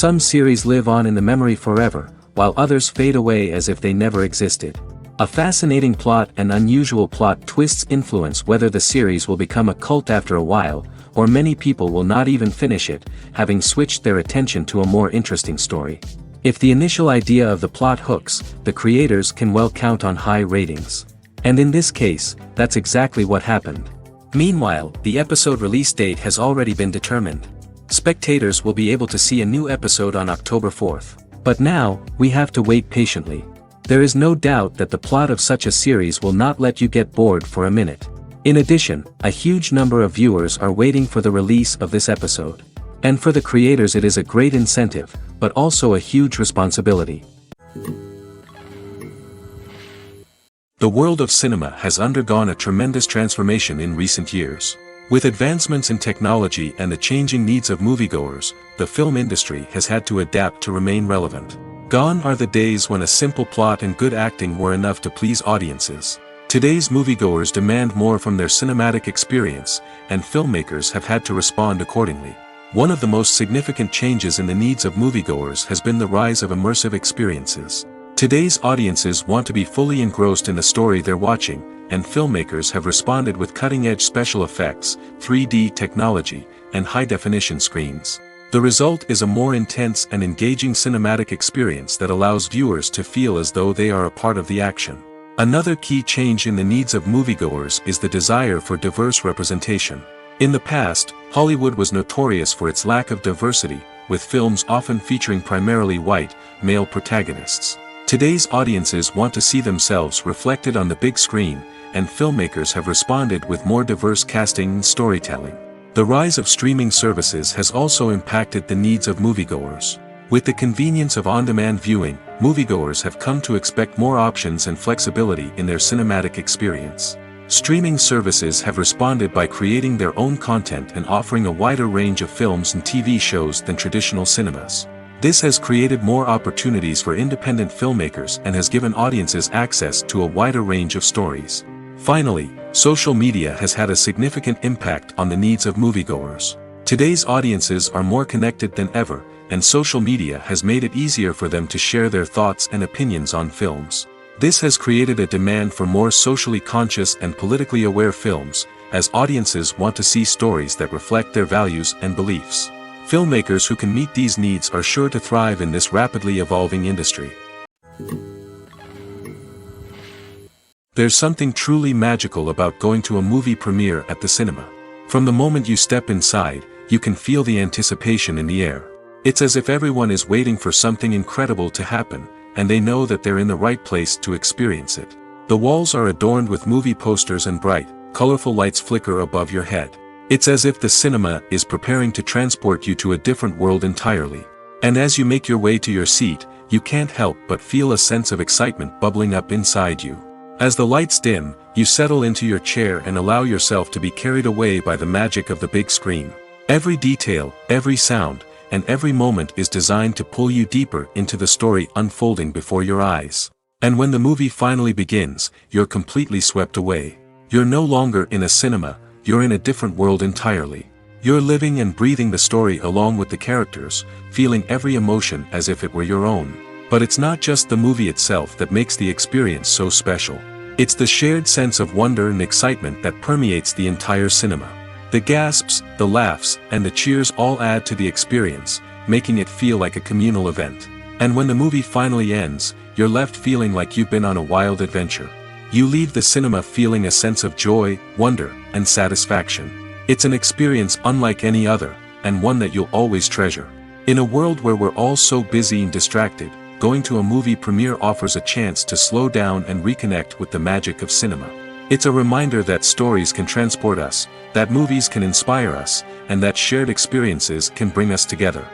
Some series live on in the memory forever, while others fade away as if they never existed. A fascinating plot and unusual plot twists influence whether the series will become a cult after a while, or many people will not even finish it, having switched their attention to a more interesting story. If the initial idea of the plot hooks, the creators can well count on high ratings. And in this case, that's exactly what happened. Meanwhile, the episode release date has already been determined. Spectators will be able to see a new episode on October 4th. But now, we have to wait patiently. There is no doubt that the plot of such a series will not let you get bored for a minute. In addition, a huge number of viewers are waiting for the release of this episode. And for the creators it is a great incentive, but also a huge responsibility. The world of cinema has undergone a tremendous transformation in recent years. With advancements in technology and the changing needs of moviegoers, the film industry has had to adapt to remain relevant. Gone are the days when a simple plot and good acting were enough to please audiences. Today's moviegoers demand more from their cinematic experience, and filmmakers have had to respond accordingly. One of the most significant changes in the needs of moviegoers has been the rise of immersive experiences. Today's audiences want to be fully engrossed in the story they're watching, and filmmakers have responded with cutting-edge special effects, 3D technology, and high-definition screens. The result is a more intense and engaging cinematic experience that allows viewers to feel as though they are a part of the action. Another key change in the needs of moviegoers is the desire for diverse representation. In the past, Hollywood was notorious for its lack of diversity, with films often featuring primarily white, male protagonists. Today's audiences want to see themselves reflected on the big screen, and filmmakers have responded with more diverse casting and storytelling. The rise of streaming services has also impacted the needs of moviegoers. With the convenience of on-demand viewing, moviegoers have come to expect more options and flexibility in their cinematic experience. Streaming services have responded by creating their own content and offering a wider range of films and TV shows than traditional cinemas. This has created more opportunities for independent filmmakers and has given audiences access to a wider range of stories. Finally, social media has had a significant impact on the needs of moviegoers. Today's audiences are more connected than ever, and social media has made it easier for them to share their thoughts and opinions on films. This has created a demand for more socially conscious and politically aware films, as audiences want to see stories that reflect their values and beliefs. Filmmakers who can meet these needs are sure to thrive in this rapidly evolving industry. There's something truly magical about going to a movie premiere at the cinema. From the moment you step inside, you can feel the anticipation in the air. It's as if everyone is waiting for something incredible to happen, and they know that they're in the right place to experience it. The walls are adorned with movie posters and bright, colorful lights flicker above your head. It's as if the cinema is preparing to transport you to a different world entirely. And as you make your way to your seat, you can't help but feel a sense of excitement bubbling up inside you. As the lights dim, you settle into your chair and allow yourself to be carried away by the magic of the big screen. Every detail, every sound, and every moment is designed to pull you deeper into the story unfolding before your eyes. And when the movie finally begins, you're completely swept away. You're no longer in a cinema, you're in a different world entirely. You're living and breathing the story along with the characters, feeling every emotion as if it were your own. But it's not just the movie itself that makes the experience so special. It's the shared sense of wonder and excitement that permeates the entire cinema. The gasps, the laughs, and the cheers all add to the experience, making it feel like a communal event. And when the movie finally ends, you're left feeling like you've been on a wild adventure. You leave the cinema feeling a sense of joy, wonder, and satisfaction. It's an experience unlike any other, and one that you'll always treasure. In a world where we're all so busy and distracted, going to a movie premiere offers a chance to slow down and reconnect with the magic of cinema. It's a reminder that stories can transport us, that movies can inspire us, and that shared experiences can bring us together.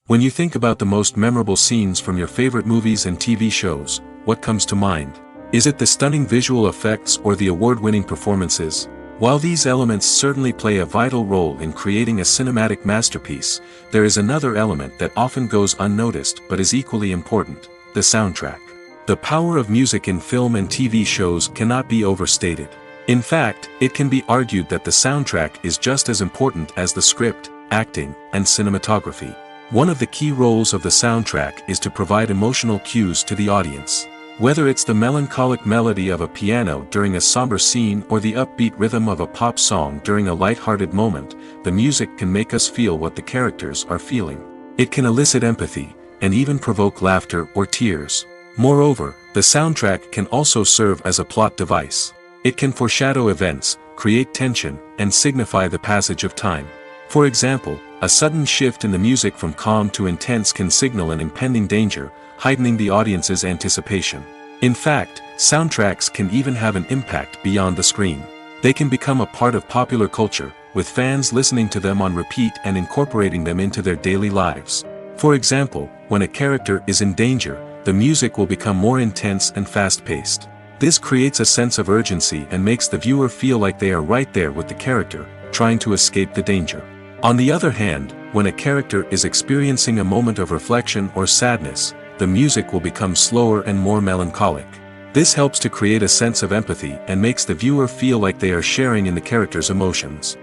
When you think about the most memorable scenes from your favorite movies and TV shows, what comes to mind? Is it the stunning visual effects or the award-winning performances? While these elements certainly play a vital role in creating a cinematic masterpiece, there is another element that often goes unnoticed but is equally important: the soundtrack. The power of music in film and TV shows cannot be overstated. In fact, it can be argued that the soundtrack is just as important as the script, acting, and cinematography. One of the key roles of the soundtrack is to provide emotional cues to the audience. Whether it's the melancholic melody of a piano during a somber scene or the upbeat rhythm of a pop song during a light-hearted moment, the music can make us feel what the characters are feeling. It can elicit empathy, and even provoke laughter or tears. Moreover, the soundtrack can also serve as a plot device. It can foreshadow events, create tension, and signify the passage of time. For example, a sudden shift in the music from calm to intense can signal an impending danger, heightening the audience's anticipation. In fact, soundtracks can even have an impact beyond the screen. They can become a part of popular culture, with fans listening to them on repeat and incorporating them into their daily lives. For example, when a character is in danger, the music will become more intense and fast-paced. This creates a sense of urgency and makes the viewer feel like they are right there with the character, trying to escape the danger. On the other hand, when a character is experiencing a moment of reflection or sadness, the music will become slower and more melancholic. This helps to create a sense of empathy and makes the viewer feel like they are sharing in the character's emotions.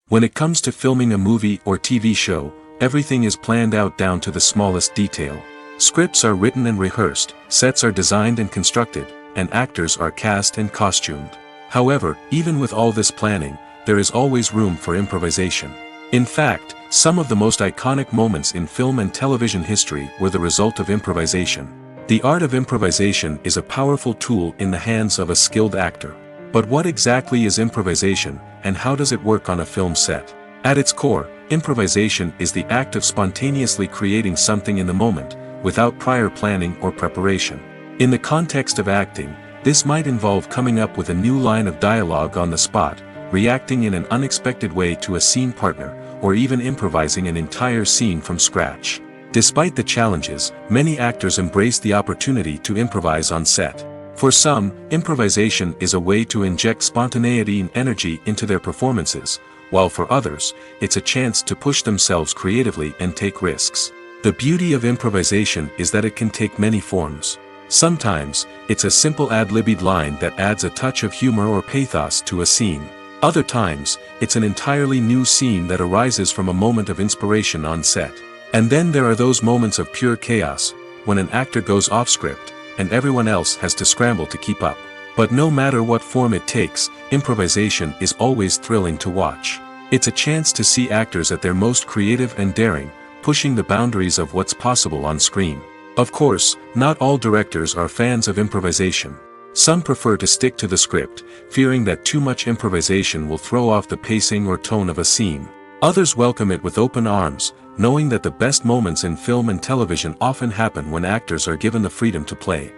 When it comes to filming a movie or TV show, everything is planned out down to the smallest detail. Scripts are written and rehearsed, sets are designed and constructed, and actors are cast and costumed. However, even with all this planning, there is always room for improvisation. In fact, some of the most iconic moments in film and television history were the result of improvisation. The art of improvisation is a powerful tool in the hands of a skilled actor. But what exactly is improvisation, and how does it work on a film set? At its core, improvisation is the act of spontaneously creating something in the moment, without prior planning or preparation. In the context of acting, this might involve coming up with a new line of dialogue on the spot, reacting in an unexpected way to a scene partner, or even improvising an entire scene from scratch. Despite the challenges, many actors embrace the opportunity to improvise on set. For some, improvisation is a way to inject spontaneity and energy into their performances, while for others, it's a chance to push themselves creatively and take risks. The beauty of improvisation is that it can take many forms. Sometimes, it's a simple ad-libbed line that adds a touch of humor or pathos to a scene. Other times, it's an entirely new scene that arises from a moment of inspiration on set. And then there are those moments of pure chaos, when an actor goes off script, and everyone else has to scramble to keep up. But no matter what form it takes, improvisation is always thrilling to watch. It's a chance to see actors at their most creative and daring, pushing the boundaries of what's possible on screen. Of course, not all directors are fans of improvisation. Some prefer to stick to the script, fearing that too much improvisation will throw off the pacing or tone of a scene. Others welcome it with open arms, knowing that the best moments in film and television often happen when actors are given the freedom to play.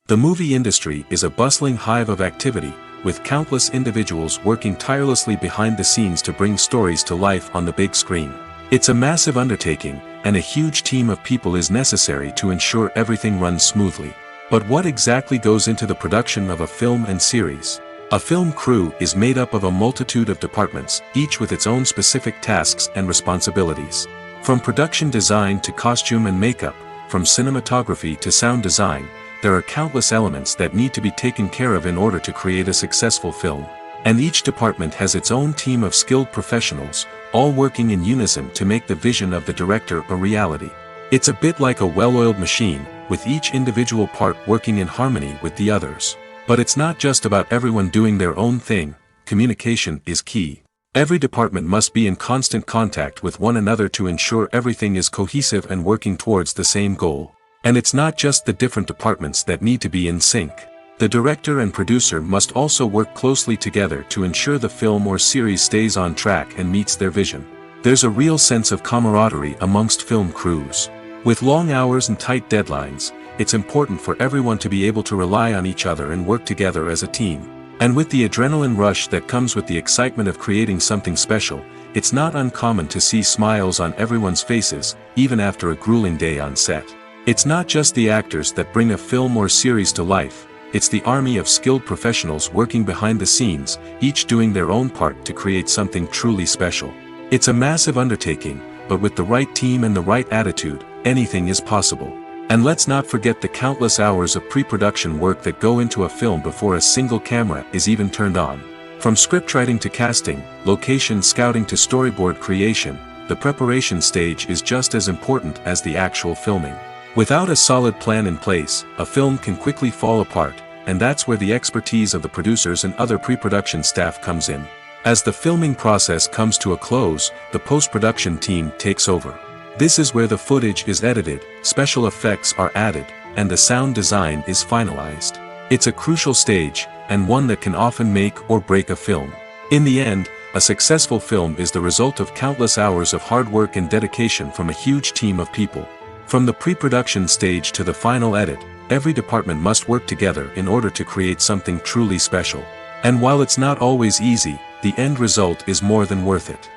The movie industry is a bustling hive of activity, with countless individuals working tirelessly behind the scenes to bring stories to life on the big screen. It's a massive undertaking, and a huge team of people is necessary to ensure everything runs smoothly. But what exactly goes into the production of a film and series? A film crew is made up of a multitude of departments, each with its own specific tasks and responsibilities. From production design to costume and makeup, from cinematography to sound design, there are countless elements that need to be taken care of in order to create a successful film. And each department has its own team of skilled professionals, all working in unison to make the vision of the director a reality. It's a bit like a well-oiled machine, with each individual part working in harmony with the others. But it's not just about everyone doing their own thing. Communication is key. Every department must be in constant contact with one another to ensure everything is cohesive and working towards the same goal. And it's not just the different departments that need to be in sync. The director and producer must also work closely together to ensure the film or series stays on track and meets their vision. There's a real sense of camaraderie amongst film crews. With long hours and tight deadlines, it's important for everyone to be able to rely on each other and work together as a team. And with the adrenaline rush that comes with the excitement of creating something special, it's not uncommon to see smiles on everyone's faces, even after a grueling day on set. It's not just the actors that bring a film or series to life, it's the army of skilled professionals working behind the scenes, each doing their own part to create something truly special. It's a massive undertaking, but with the right team and the right attitude, anything is possible. And let's not forget the countless hours of pre-production work that go into a film before a single camera is even turned on. From scriptwriting to casting, location scouting to storyboard creation, the preparation stage is just as important as the actual filming. Without a solid plan in place, a film can quickly fall apart, and that's where the expertise of the producers and other pre-production staff comes in. As the filming process comes to a close, the post-production team takes over. This is where the footage is edited, special effects are added, and the sound design is finalized. It's a crucial stage, and one that can often make or break a film. In the end, a successful film is the result of countless hours of hard work and dedication from a huge team of people. From the pre-production stage to the final edit, every department must work together in order to create something truly special. And while it's not always easy, the end result is more than worth it.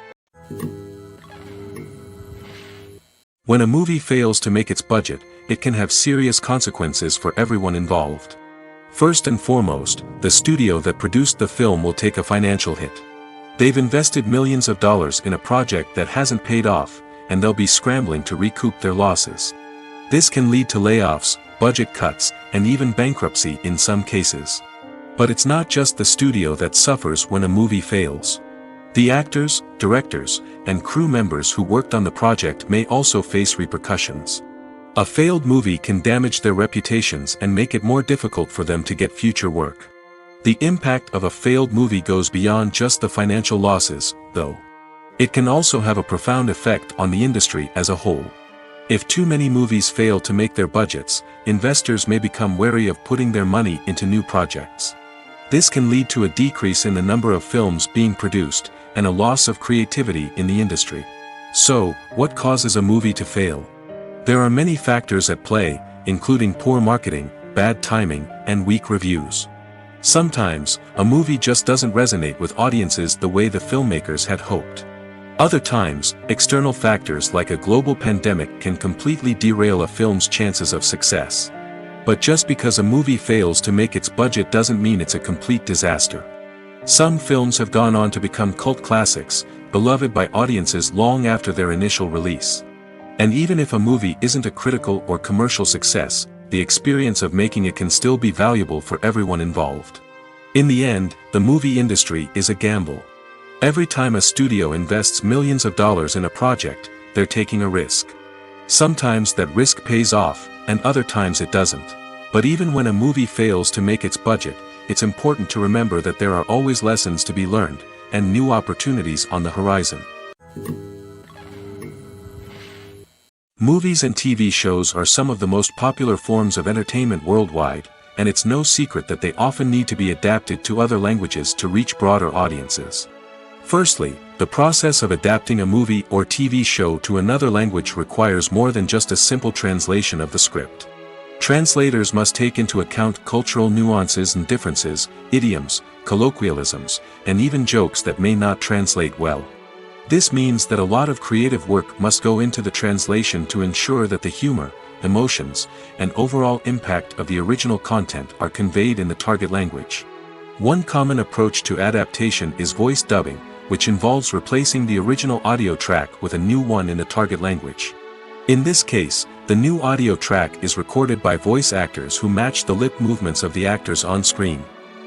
When a movie fails to make its budget, it can have serious consequences for everyone involved. First and foremost, the studio that produced the film will take a financial hit. They've invested millions of dollars in a project that hasn't paid off, and they'll be scrambling to recoup their losses. This can lead to layoffs, budget cuts, and even bankruptcy in some cases. But it's not just the studio that suffers when a movie fails. The actors, directors, and crew members who worked on the project may also face repercussions. A failed movie can damage their reputations and make it more difficult for them to get future work. The impact of a failed movie goes beyond just the financial losses, though. It can also have a profound effect on the industry as a whole. If too many movies fail to make their budgets, investors may become wary of putting their money into new projects. This can lead to a decrease in the number of films being produced, and a loss of creativity in the industry. So, what causes a movie to fail? There are many factors at play, including poor marketing, bad timing, and weak reviews. Sometimes, a movie just doesn't resonate with audiences the way the filmmakers had hoped. Other times, external factors like a global pandemic can completely derail a film's chances of success. But just because a movie fails to make its budget doesn't mean it's a complete disaster. Some films have gone on to become cult classics, beloved by audiences long after their initial release. And even if a movie isn't a critical or commercial success, the experience of making it can still be valuable for everyone involved. In the end, the movie industry is a gamble. Every time a studio invests millions of dollars in a project, they're taking a risk. Sometimes that risk pays off, and other times it doesn't. But even when a movie fails to make its budget, it's important to remember that there are always lessons to be learned, and new opportunities on the horizon. Movies and TV shows are some of the most popular forms of entertainment worldwide, and it's no secret that they often need to be adapted to other languages to reach broader audiences. Firstly, the process of adapting a movie or TV show to another language requires more than just a simple translation of the script. Translators must take into account cultural nuances and differences, idioms, colloquialisms, and even jokes that may not translate well. This means that a lot of creative work must go into the translation to ensure that the humor, emotions, and overall impact of the original content are conveyed in the target language. One common approach to adaptation is voice dubbing, which involves replacing the original audio track with a new one in the target language. In this case, the new audio track is recorded by voice actors who match the lip movements of the actors on screen.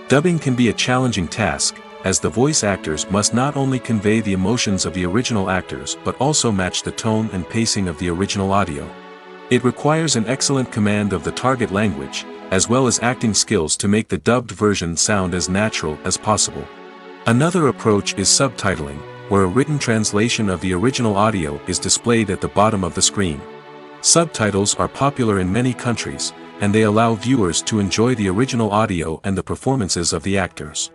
Dubbing can be a challenging task, as the voice actors must not only convey the emotions of the original actors but also match the tone and pacing of the original audio. It requires an excellent command of the target language, as well as acting skills to make the dubbed version sound as natural as possible. Another approach is subtitling, where a written translation of the original audio is displayed at the bottom of the screen. Subtitles are popular in many countries, and they allow viewers to enjoy the original audio and the performances of the actors.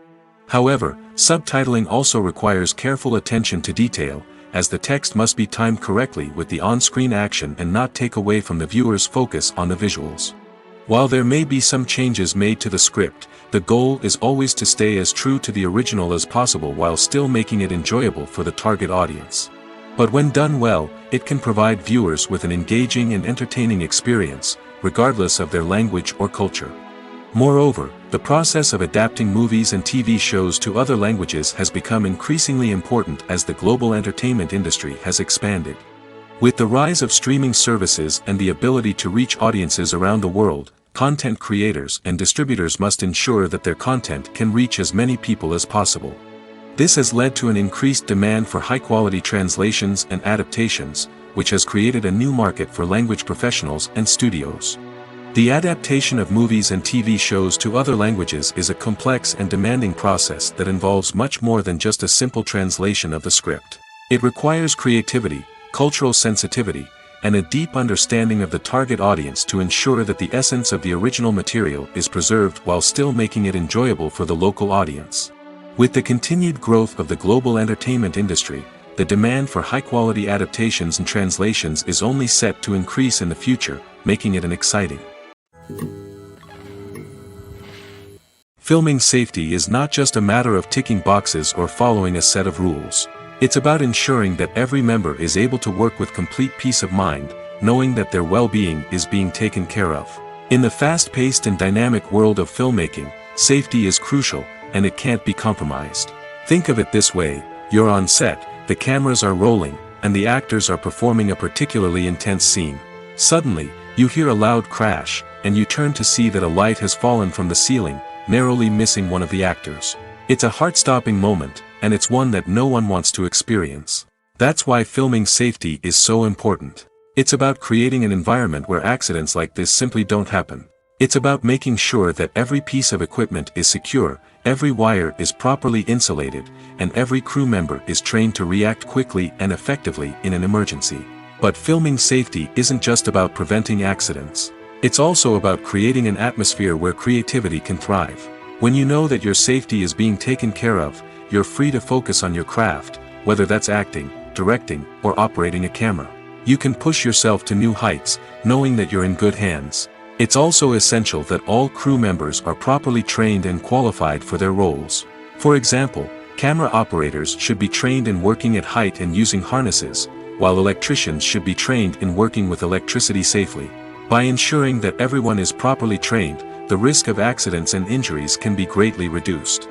However, subtitling also requires careful attention to detail, as the text must be timed correctly with the on-screen action and not take away from the viewer's focus on the visuals. While there may be some changes made to the script, the goal is always to stay as true to the original as possible while still making it enjoyable for the target audience. But when done well, it can provide viewers with an engaging and entertaining experience, regardless of their language or culture. Moreover, the process of adapting movies and TV shows to other languages has become increasingly important as the global entertainment industry has expanded. With the rise of streaming services and the ability to reach audiences around the world, content creators and distributors must ensure that their content can reach as many people as possible. This has led to an increased demand for high-quality translations and adaptations, which has created a new market for language professionals and studios. The adaptation of movies and TV shows to other languages is a complex and demanding process that involves much more than just a simple translation of the script. It requires creativity, cultural sensitivity, and a deep understanding of the target audience to ensure that the essence of the original material is preserved while still making it enjoyable for the local audience. With the continued growth of the global entertainment industry, the demand for high-quality adaptations and translations is only set to increase in the future, making it an exciting. Filming safety is not just a matter of ticking boxes or following a set of rules. It's about ensuring that every member is able to work with complete peace of mind, knowing that their well-being is being taken care of. In the fast-paced and dynamic world of filmmaking, safety is crucial, and it can't be compromised. Think of it this way: you're on set, the cameras are rolling, and the actors are performing a particularly intense scene. Suddenly, you hear a loud crash, and you turn to see that a light has fallen from the ceiling, narrowly missing one of the actors. It's a heart-stopping moment, and it's one that no one wants to experience. That's why filming safety is so important. It's about creating an environment where accidents like this simply don't happen. It's about making sure that every piece of equipment is secure, every wire is properly insulated, and every crew member is trained to react quickly and effectively in an emergency. But filming safety isn't just about preventing accidents. It's also about creating an atmosphere where creativity can thrive. When you know that your safety is being taken care of, you're free to focus on your craft, whether that's acting, directing, or operating a camera. You can push yourself to new heights, knowing that you're in good hands. It's also essential that all crew members are properly trained and qualified for their roles. For example, camera operators should be trained in working at height and using harnesses, while electricians should be trained in working with electricity safely. By ensuring that everyone is properly trained, the risk of accidents and injuries can be greatly reduced.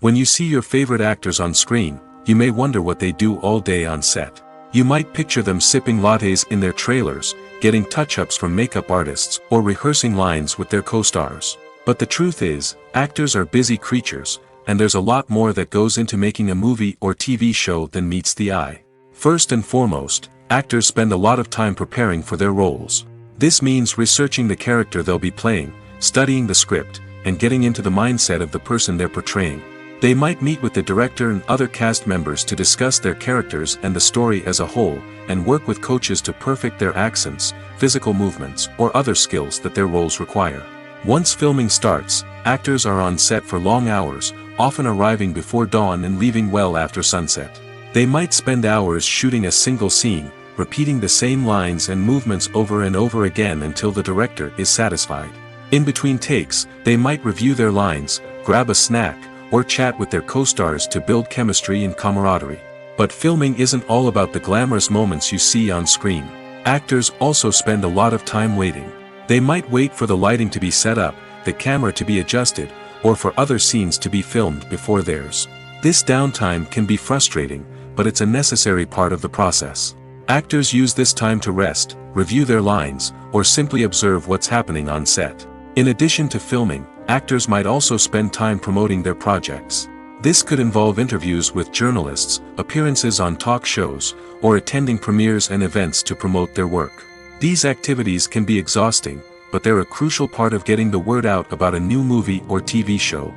When you see your favorite actors on screen, you may wonder what they do all day on set. You might picture them sipping lattes in their trailers, getting touch-ups from makeup artists, or rehearsing lines with their co-stars. But the truth is, actors are busy creatures, and there's a lot more that goes into making a movie or TV show than meets the eye. First and foremost, actors spend a lot of time preparing for their roles. This means researching the character they'll be playing, studying the script, and getting into the mindset of the person they're portraying. They might meet with the director and other cast members to discuss their characters and the story as a whole, and work with coaches to perfect their accents, physical movements, or other skills that their roles require. Once filming starts, actors are on set for long hours, often arriving before dawn and leaving well after sunset. They might spend hours shooting a single scene, repeating the same lines and movements over and over again until the director is satisfied. In between takes, they might review their lines, grab a snack, or chat with their co-stars to build chemistry and camaraderie. But filming isn't all about the glamorous moments you see on screen. Actors also spend a lot of time waiting. They might wait for the lighting to be set up, the camera to be adjusted, or for other scenes to be filmed before theirs. This downtime can be frustrating, but it's a necessary part of the process. Actors use this time to rest, review their lines, or simply observe what's happening on set. In addition to filming, actors might also spend time promoting their projects. This could involve interviews with journalists, appearances on talk shows, or attending premieres and events to promote their work. These activities can be exhausting, but they're a crucial part of getting the word out about a new movie or TV show.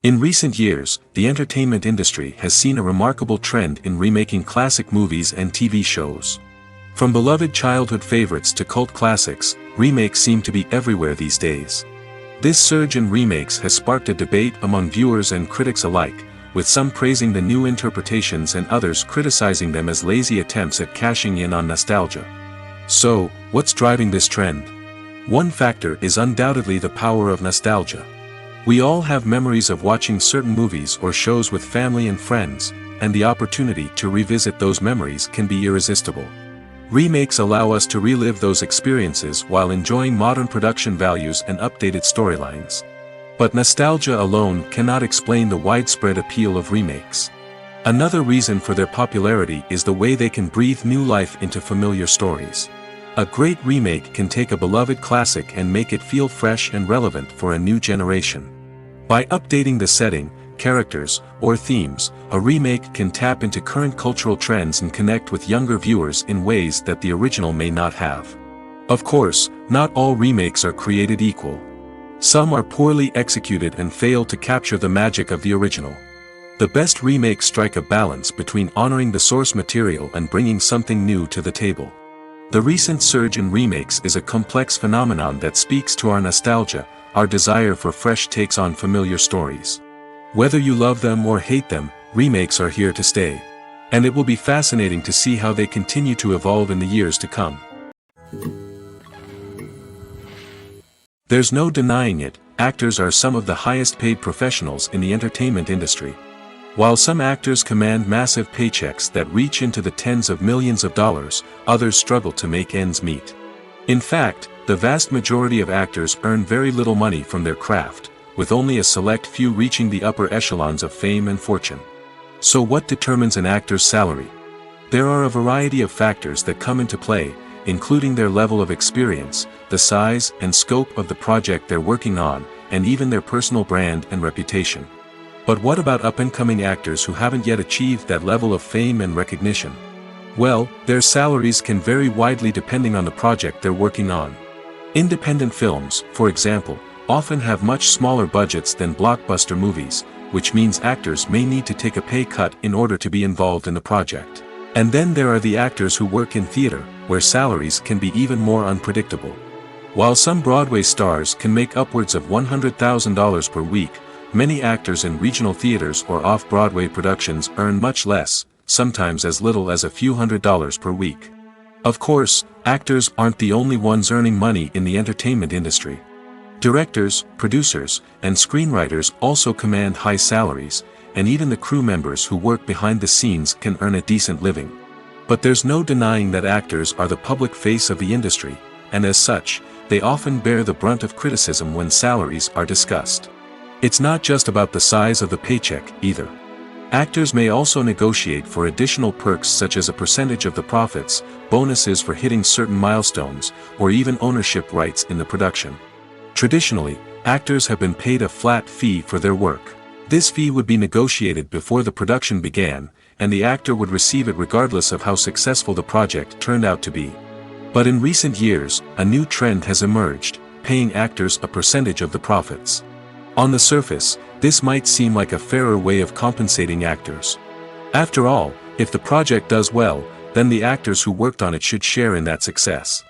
In recent years, the entertainment industry has seen a remarkable trend in remaking classic movies and TV shows. From beloved childhood favorites to cult classics, remakes seem to be everywhere these days. This surge in remakes has sparked a debate among viewers and critics alike, with some praising the new interpretations and others criticizing them as lazy attempts at cashing in on nostalgia. So, what's driving this trend? One factor is undoubtedly the power of nostalgia. We all have memories of watching certain movies or shows with family and friends, and the opportunity to revisit those memories can be irresistible. Remakes allow us to relive those experiences while enjoying modern production values and updated storylines. But nostalgia alone cannot explain the widespread appeal of remakes. Another reason for their popularity is the way they can breathe new life into familiar stories. A great remake can take a beloved classic and make it feel fresh and relevant for a new generation. By updating the setting, characters, or themes, a remake can tap into current cultural trends and connect with younger viewers in ways that the original may not have. Of course, not all remakes are created equal. Some are poorly executed and fail to capture the magic of the original. The best remakes strike a balance between honoring the source material and bringing something new to the table. The recent surge in remakes is a complex phenomenon that speaks to our nostalgia, our desire for fresh takes on familiar stories. Whether you love them or hate them, remakes are here to stay. And it will be fascinating to see how they continue to evolve in the years to come. There's no denying it, actors are some of the highest paid professionals in the entertainment industry. While some actors command massive paychecks that reach into the tens of millions of dollars, others struggle to make ends meet. In fact, the vast majority of actors earn very little money from their craft, with only a select few reaching the upper echelons of fame and fortune. So what determines an actor's salary? There are a variety of factors that come into play, including their level of experience, the size and scope of the project they're working on, and even their personal brand and reputation. But what about up-and-coming actors who haven't yet achieved that level of fame and recognition? Well, their salaries can vary widely depending on the project they're working on. Independent films, for example, often have much smaller budgets than blockbuster movies, which means actors may need to take a pay cut in order to be involved in the project. And then there are the actors who work in theater, where salaries can be even more unpredictable. While some Broadway stars can make upwards of $100,000 per week, many actors in regional theaters or off-Broadway productions earn much less, sometimes as little as a few $100s per week. Of course, actors aren't the only ones earning money in the entertainment industry. Directors, producers, and screenwriters also command high salaries, and even the crew members who work behind the scenes can earn a decent living. But there's no denying that actors are the public face of the industry, and as such, they often bear the brunt of criticism when salaries are discussed. It's not just about the size of the paycheck, either. Actors may also negotiate for additional perks such as a percentage of the profits, bonuses for hitting certain milestones, or even ownership rights in the production. Traditionally, actors have been paid a flat fee for their work. This fee would be negotiated before the production began, and the actor would receive it regardless of how successful the project turned out to be. But in recent years, a new trend has emerged, paying actors a percentage of the profits. On the surface, this might seem like a fairer way of compensating actors. After all, if the project does well, then the actors who worked on it should share in that success.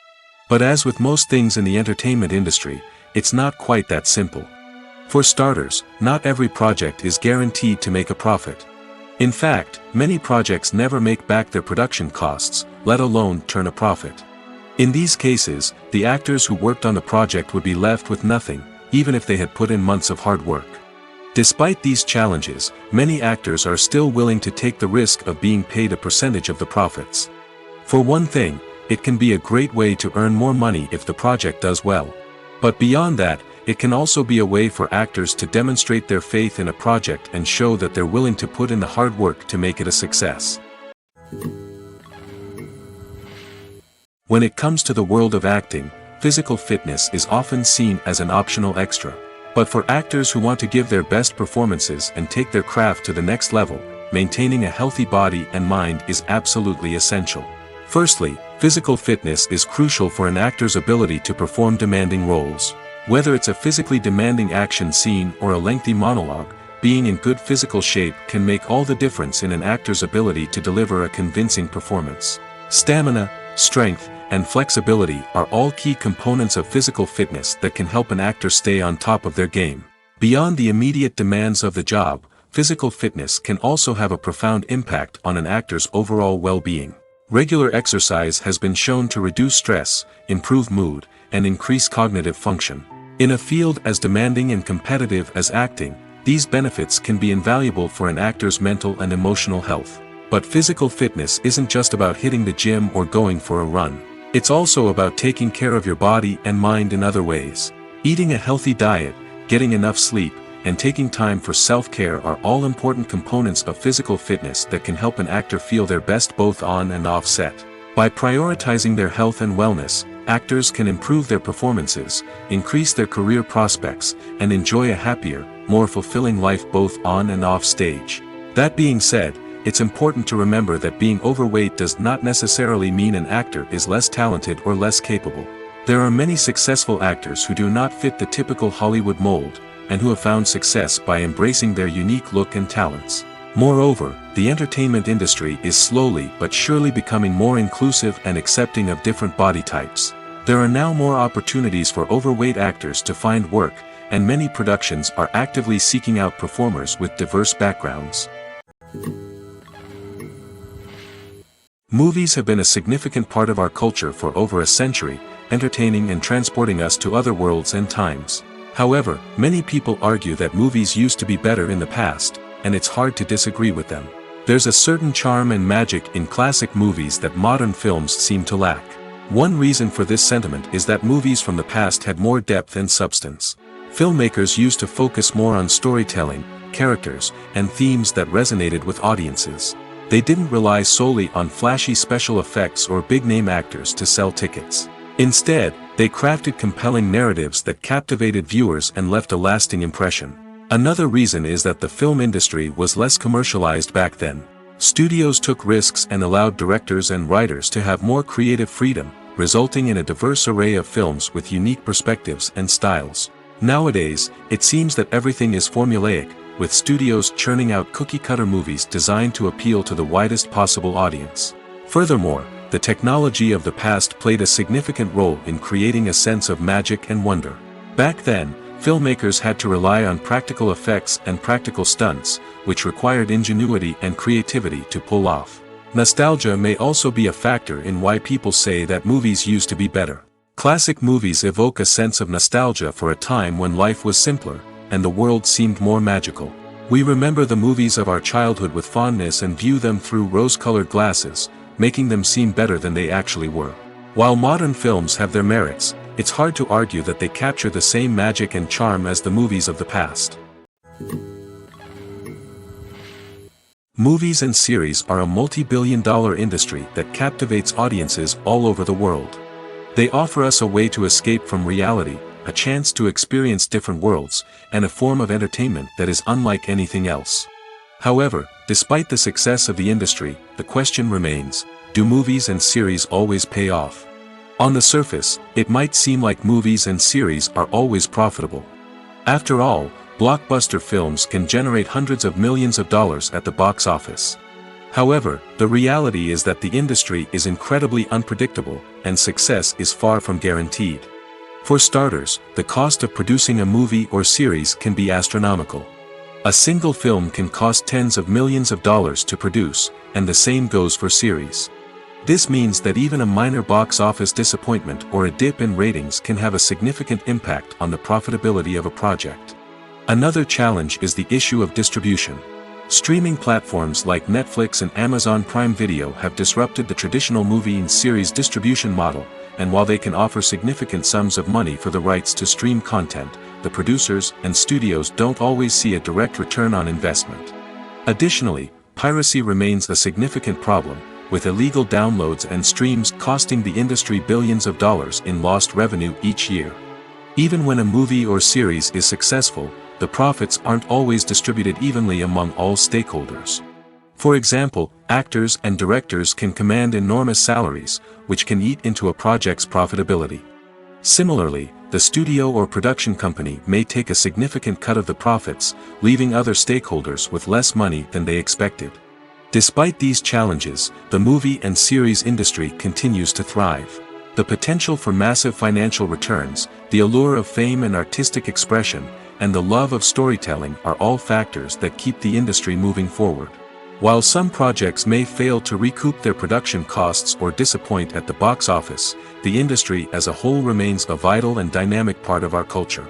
But as with most things in the entertainment industry, it's not quite that simple. For starters, not every project is guaranteed to make a profit. In fact, many projects never make back their production costs, let alone turn a profit. In these cases, the actors who worked on the project would be left with nothing, even if they had put in months of hard work. Despite these challenges, many actors are still willing to take the risk of being paid a percentage of the profits. For one thing, it can be a great way to earn more money if the project does well. But beyond that, it can also be a way for actors to demonstrate their faith in a project and show that they're willing to put in the hard work to make it a success. When it comes to the world of acting, physical fitness is often seen as an optional extra. But for actors who want to give their best performances and take their craft to the next level, maintaining a healthy body and mind is absolutely essential. Firstly, physical fitness is crucial for an actor's ability to perform demanding roles. Whether it's a physically demanding action scene or a lengthy monologue, being in good physical shape can make all the difference in an actor's ability to deliver a convincing performance. Stamina, strength, and flexibility are all key components of physical fitness that can help an actor stay on top of their game. Beyond the immediate demands of the job, physical fitness can also have a profound impact on an actor's overall well-being. Regular exercise has been shown to reduce stress, improve mood, and increase cognitive function. In a field as demanding and competitive as acting, these benefits can be invaluable for an actor's mental and emotional health. But physical fitness isn't just about hitting the gym or going for a run. It's also about taking care of your body and mind in other ways. Eating a healthy diet, getting enough sleep, and taking time for self-care are all important components of physical fitness that can help an actor feel their best both on and off set. By prioritizing their health and wellness, actors can improve their performances, increase their career prospects, and enjoy a happier, more fulfilling life both on and off stage. That being said, it's important to remember that being overweight does not necessarily mean an actor is less talented or less capable. There are many successful actors who do not fit the typical Hollywood mold, and who have found success by embracing their unique look and talents. Moreover, the entertainment industry is slowly but surely becoming more inclusive and accepting of different body types. There are now more opportunities for overweight actors to find work, and many productions are actively seeking out performers with diverse backgrounds. Movies have been a significant part of our culture for over a century, entertaining and transporting us to other worlds and times. However, many people argue that movies used to be better in the past, and it's hard to disagree with them. There's a certain charm and magic in classic movies that modern films seem to lack. One reason for this sentiment is that movies from the past had more depth and substance. Filmmakers used to focus more on storytelling, characters, and themes that resonated with audiences. They didn't rely solely on flashy special effects or big-name actors to sell tickets. Instead, they crafted compelling narratives that captivated viewers and left a lasting impression. Another reason is that the film industry was less commercialized back then. Studios took risks and allowed directors and writers to have more creative freedom, resulting in a diverse array of films with unique perspectives and styles. Nowadays, it seems that everything is formulaic, with studios churning out cookie-cutter movies designed to appeal to the widest possible audience. Furthermore, the technology of the past played a significant role in creating a sense of magic and wonder. Back then, filmmakers had to rely on practical effects and practical stunts, which required ingenuity and creativity to pull off. Nostalgia may also be a factor in why people say that movies used to be better. Classic movies evoke a sense of nostalgia for a time when life was simpler, and the world seemed more magical. We remember the movies of our childhood with fondness and view them through rose-colored glasses, making them seem better than they actually were. While modern films have their merits, it's hard to argue that they capture the same magic and charm as the movies of the past. Movies and series are a multi-billion-dollar industry that captivates audiences all over the world. They offer us a way to escape from reality, a chance to experience different worlds, and a form of entertainment that is unlike anything else. However, despite the success of the industry, the question remains, do movies and series always pay off? On the surface, it might seem like movies and series are always profitable. After all, blockbuster films can generate hundreds of millions of dollars at the box office. However, the reality is that the industry is incredibly unpredictable, and success is far from guaranteed. For starters, the cost of producing a movie or series can be astronomical. A single film can cost tens of millions of dollars to produce, and the same goes for series. This means that even a minor box office disappointment or a dip in ratings can have a significant impact on the profitability of a project. Another challenge is the issue of distribution. Streaming platforms like Netflix and Amazon Prime Video have disrupted the traditional movie and series distribution model, and while they can offer significant sums of money for the rights to stream content, the producers and studios don't always see a direct return on investment. Additionally, piracy remains a significant problem, with illegal downloads and streams costing the industry billions of dollars in lost revenue each year. Even when a movie or series is successful, the profits aren't always distributed evenly among all stakeholders. For example, actors and directors can command enormous salaries, which can eat into a project's profitability. Similarly, the studio or production company may take a significant cut of the profits, leaving other stakeholders with less money than they expected. Despite these challenges, the movie and series industry continues to thrive. The potential for massive financial returns, the allure of fame and artistic expression, and the love of storytelling are all factors that keep the industry moving forward. While some projects may fail to recoup their production costs or disappoint at the box office, the industry as a whole remains a vital and dynamic part of our culture.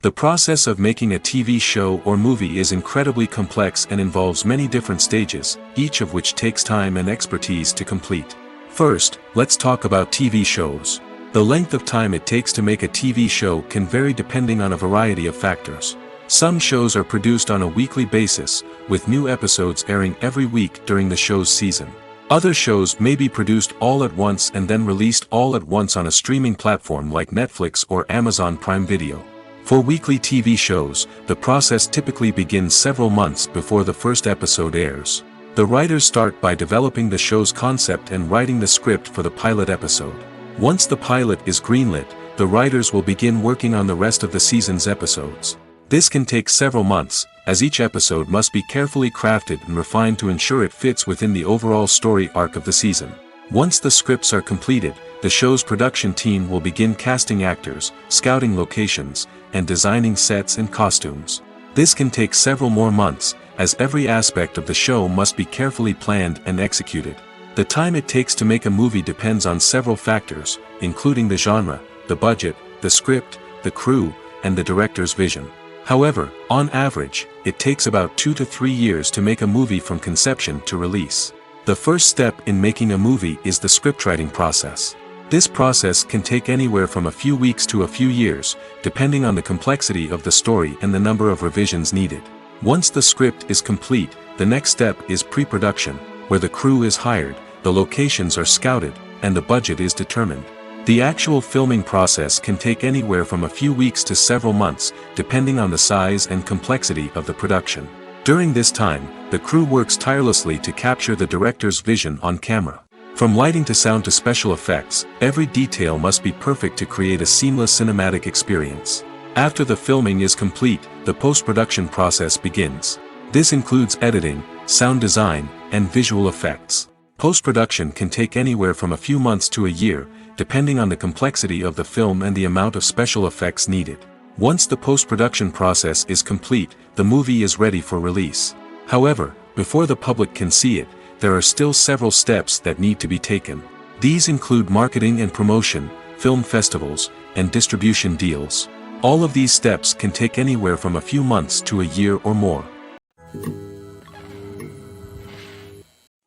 The process of making a TV show or movie is incredibly complex and involves many different stages, each of which takes time and expertise to complete. First, let's talk about TV shows. The length of time it takes to make a TV show can vary depending on a variety of factors. Some shows are produced on a weekly basis, with new episodes airing every week during the show's season. Other shows may be produced all at once and then released all at once on a streaming platform like Netflix or Amazon Prime Video. For weekly TV shows, the process typically begins several months before the first episode airs. The writers start by developing the show's concept and writing the script for the pilot episode. Once the pilot is greenlit, the writers will begin working on the rest of the season's episodes. This can take several months, as each episode must be carefully crafted and refined to ensure it fits within the overall story arc of the season. Once the scripts are completed, the show's production team will begin casting actors, scouting locations, and designing sets and costumes. This can take several more months, as every aspect of the show must be carefully planned and executed. The time it takes to make a movie depends on several factors, including the genre, the budget, the script, the crew, and the director's vision. However, on average, it takes about 2 to 3 years to make a movie from conception to release. The first step in making a movie is the scriptwriting process. This process can take anywhere from a few weeks to a few years, depending on the complexity of the story and the number of revisions needed. Once the script is complete, the next step is pre-production, where the crew is hired, the locations are scouted, and the budget is determined. The actual filming process can take anywhere from a few weeks to several months, depending on the size and complexity of the production. During this time, the crew works tirelessly to capture the director's vision on camera. From lighting to sound to special effects, every detail must be perfect to create a seamless cinematic experience. After the filming is complete, the post-production process begins. This includes editing, sound design, and visual effects. Post-production can take anywhere from a few months to a year, depending on the complexity of the film and the amount of special effects needed. Once the post-production process is complete, the movie is ready for release. However, before the public can see it, there are still several steps that need to be taken. These include marketing and promotion, film festivals, and distribution deals. All of these steps can take anywhere from a few months to a year or more.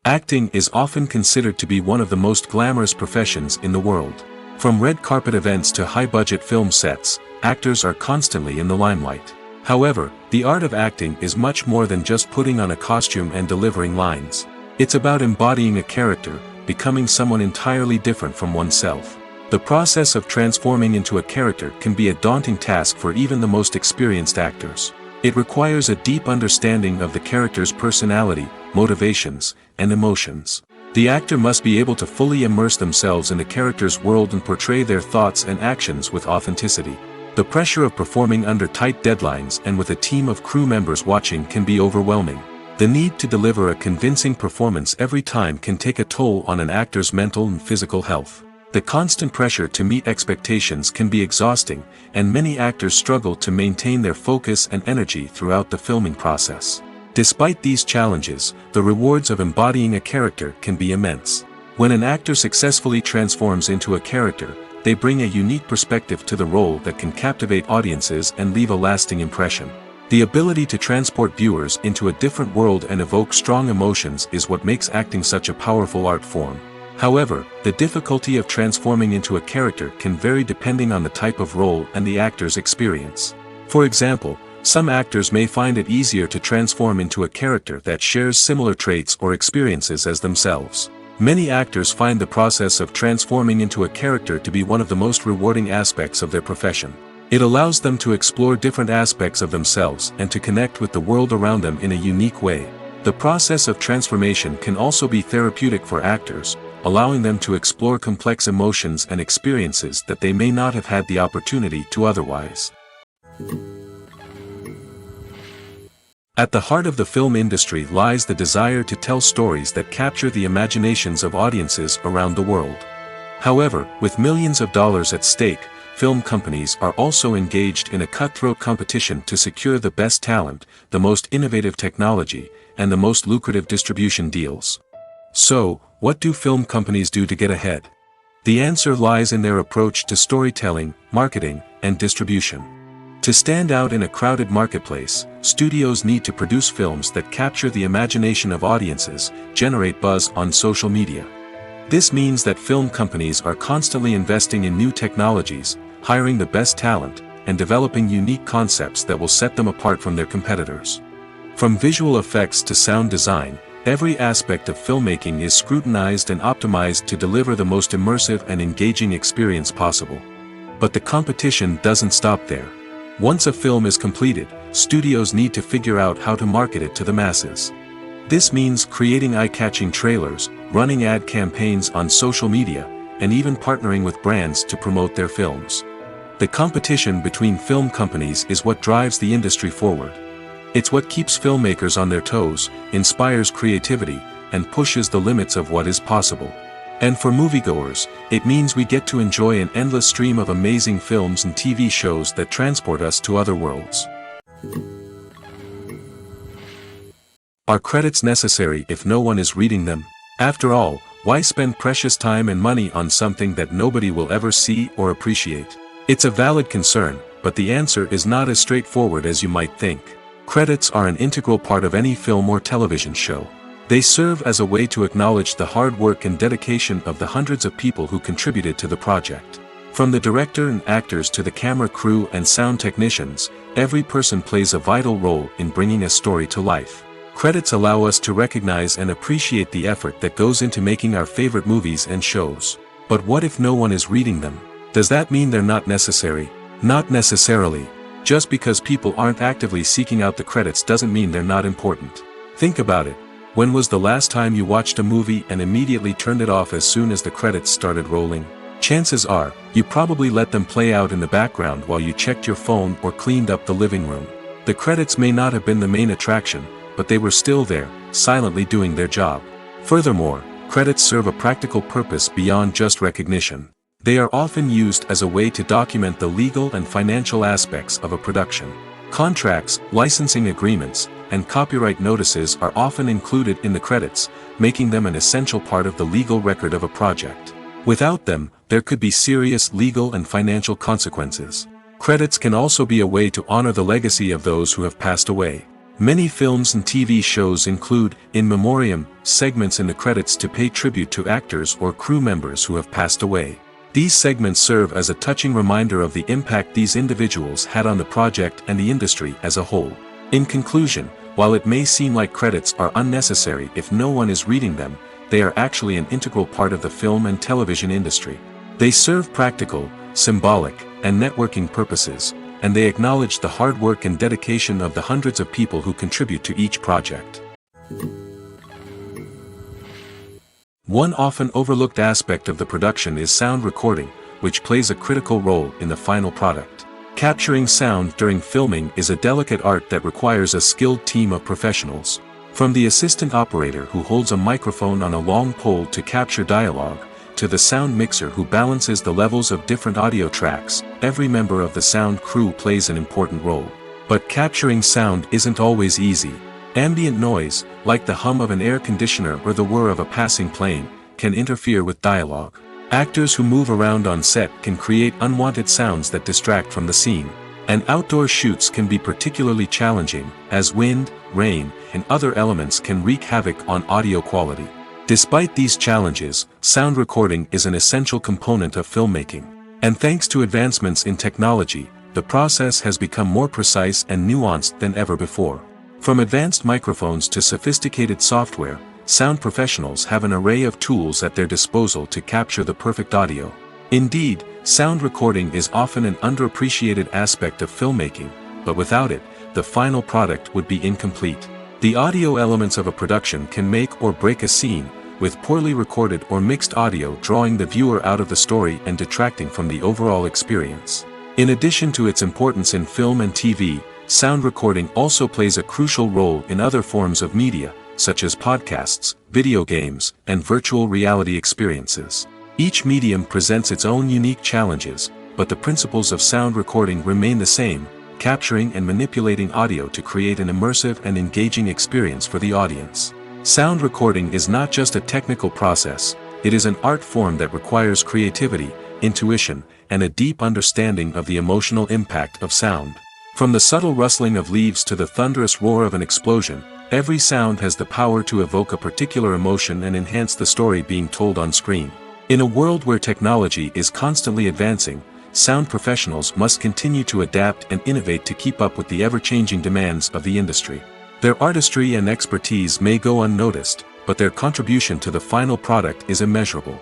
Acting is often considered to be one of the most glamorous professions in the world. From red carpet events to high-budget film sets, actors are constantly in the limelight. However, the art of acting is much more than just putting on a costume and delivering lines. It's about embodying a character, becoming someone entirely different from oneself. The process of transforming into a character can be a daunting task for even the most experienced actors. It requires a deep understanding of the character's personality, motivations, and emotions. The actor must be able to fully immerse themselves in the character's world and portray their thoughts and actions with authenticity. The pressure of performing under tight deadlines and with a team of crew members watching can be overwhelming. The need to deliver a convincing performance every time can take a toll on an actor's mental and physical health. The constant pressure to meet expectations can be exhausting, and many actors struggle to maintain their focus and energy throughout the filming process. Despite these challenges, the rewards of embodying a character can be immense. When an actor successfully transforms into a character, they bring a unique perspective to the role that can captivate audiences and leave a lasting impression. The ability to transport viewers into a different world and evoke strong emotions is what makes acting such a powerful art form. However, the difficulty of transforming into a character can vary depending on the type of role and the actor's experience. For example, some actors may find it easier to transform into a character that shares similar traits or experiences as themselves. Many actors find the process of transforming into a character to be one of the most rewarding aspects of their profession. It allows them to explore different aspects of themselves and to connect with the world around them in a unique way. The process of transformation can also be therapeutic for actors, allowing them to explore complex emotions and experiences that they may not have had the opportunity to otherwise. At the heart of the film industry lies the desire to tell stories that capture the imaginations of audiences around the world. However, with millions of dollars at stake, film companies are also engaged in a cutthroat competition to secure the best talent, the most innovative technology, and the most lucrative distribution deals. So, what do film companies do to get ahead? The answer lies in their approach to storytelling, marketing, and distribution. To stand out in a crowded marketplace, studios need to produce films that capture the imagination of audiences, generate buzz on social media, This means that film companies are constantly investing in new technologies, hiring the best talent, and developing unique concepts that will set them apart from their competitors. From visual effects to sound design, every aspect of filmmaking is scrutinized and optimized to deliver the most immersive and engaging experience possible. But the competition doesn't stop there. Once a film is completed, studios need to figure out how to market it to the masses. This means creating eye-catching trailers, running ad campaigns on social media, and even partnering with brands to promote their films. The competition between film companies is what drives the industry forward. It's what keeps filmmakers on their toes, inspires creativity, and pushes the limits of what is possible. And for moviegoers, it means we get to enjoy an endless stream of amazing films and TV shows that transport us to other worlds. Are credits necessary if no one is reading them? After all, why spend precious time and money on something that nobody will ever see or appreciate? It's a valid concern, but the answer is not as straightforward as you might think. Credits are an integral part of any film or television show. They serve as a way to acknowledge the hard work and dedication of the hundreds of people who contributed to the project. From the director and actors to the camera crew and sound technicians, every person plays a vital role in bringing a story to life. Credits allow us to recognize and appreciate the effort that goes into making our favorite movies and shows. But what if no one is reading them? Does that mean they're not necessary? Not necessarily. Just because people aren't actively seeking out the credits doesn't mean they're not important. Think about it. When was the last time you watched a movie and immediately turned it off as soon as the credits started rolling? Chances are, you probably let them play out in the background while you checked your phone or cleaned up the living room. The credits may not have been the main attraction, but they were still there, silently doing their job. Furthermore, credits serve a practical purpose beyond just recognition. They are often used as a way to document the legal and financial aspects of a production. Contracts, licensing agreements, and copyright notices are often included in the credits, making them an essential part of the legal record of a project. Without them, there could be serious legal and financial consequences. Credits can also be a way to honor the legacy of those who have passed away. Many films and TV shows include, in memoriam, segments in the credits to pay tribute to actors or crew members who have passed away. These segments serve as a touching reminder of the impact these individuals had on the project and the industry as a whole. In conclusion, while it may seem like credits are unnecessary if no one is reading them, they are actually an integral part of the film and television industry. They serve practical, symbolic, and networking purposes, and they acknowledge the hard work and dedication of the hundreds of people who contribute to each project. One often overlooked aspect of the production is sound recording, which plays a critical role in the final product. Capturing sound during filming is a delicate art that requires a skilled team of professionals. From the assistant operator who holds a microphone on a long pole to capture dialogue, to the sound mixer who balances the levels of different audio tracks, every member of the sound crew plays an important role. But capturing sound isn't always easy. Ambient noise, like the hum of an air conditioner or the whir of a passing plane, can interfere with dialogue. Actors who move around on set can create unwanted sounds that distract from the scene. And outdoor shoots can be particularly challenging, as wind, rain, and other elements can wreak havoc on audio quality. Despite these challenges, sound recording is an essential component of filmmaking. And thanks to advancements in technology, the process has become more precise and nuanced than ever before. From advanced microphones to sophisticated software, sound professionals have an array of tools at their disposal to capture the perfect audio. Indeed, sound recording is often an underappreciated aspect of filmmaking, but without it, the final product would be incomplete. The audio elements of a production can make or break a scene, with poorly recorded or mixed audio drawing the viewer out of the story and detracting from the overall experience. In addition to its importance in film and TV, sound recording also plays a crucial role in other forms of media, such as podcasts, video games, and virtual reality experiences. Each medium presents its own unique challenges, but the principles of sound recording remain the same, capturing and manipulating audio to create an immersive and engaging experience for the audience. Sound recording is not just a technical process, it is an art form that requires creativity, intuition, and a deep understanding of the emotional impact of sound. From the subtle rustling of leaves to the thunderous roar of an explosion, every sound has the power to evoke a particular emotion and enhance the story being told on screen. In a world where technology is constantly advancing, sound professionals must continue to adapt and innovate to keep up with the ever-changing demands of the industry. Their artistry and expertise may go unnoticed, but their contribution to the final product is immeasurable.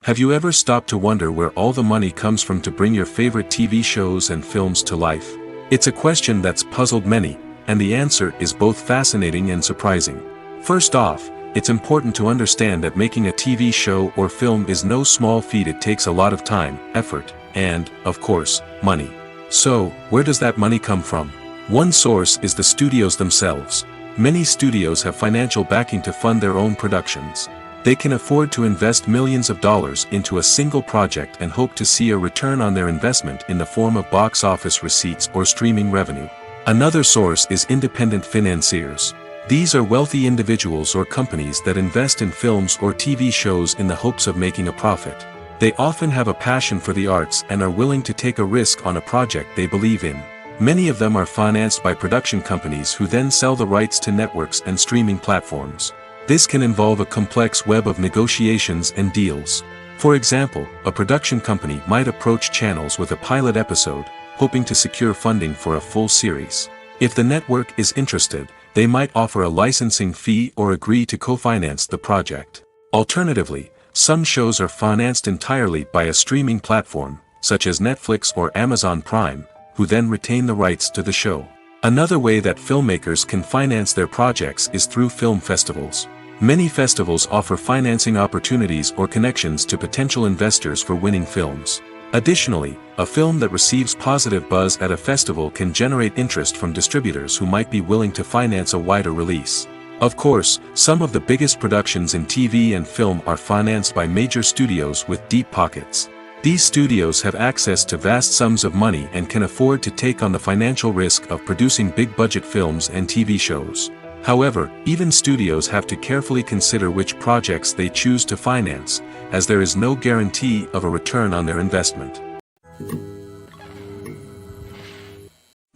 Have you ever stopped to wonder where all the money comes from to bring your favorite TV shows and films to life? It's a question that's puzzled many, and the answer is both fascinating and surprising. First off, it's important to understand that making a TV show or film is no small feat. It takes a lot of time, effort, and, of course, money. So, where does that money come from? One source is the studios themselves. Many studios have financial backing to fund their own productions. They can afford to invest millions of dollars into a single project and hope to see a return on their investment in the form of box office receipts or streaming revenue. Another source is independent financiers. These are wealthy individuals or companies that invest in films or TV shows in the hopes of making a profit. They often have a passion for the arts and are willing to take a risk on a project they believe in. Many of them are financed by production companies who then sell the rights to networks and streaming platforms. This can involve a complex web of negotiations and deals. For example, a production company might approach channels with a pilot episode, hoping to secure funding for a full series. If the network is interested, they might offer a licensing fee or agree to co-finance the project. Alternatively, some shows are financed entirely by a streaming platform, such as Netflix or Amazon Prime, who then retain the rights to the show. Another way that filmmakers can finance their projects is through film festivals. Many festivals offer financing opportunities or connections to potential investors for winning films. Additionally, a film that receives positive buzz at a festival can generate interest from distributors who might be willing to finance a wider release. Of course, some of the biggest productions in TV and film are financed by major studios with deep pockets. These studios have access to vast sums of money and can afford to take on the financial risk of producing big-budget films and TV shows. However, even studios have to carefully consider which projects they choose to finance, as there is no guarantee of a return on their investment.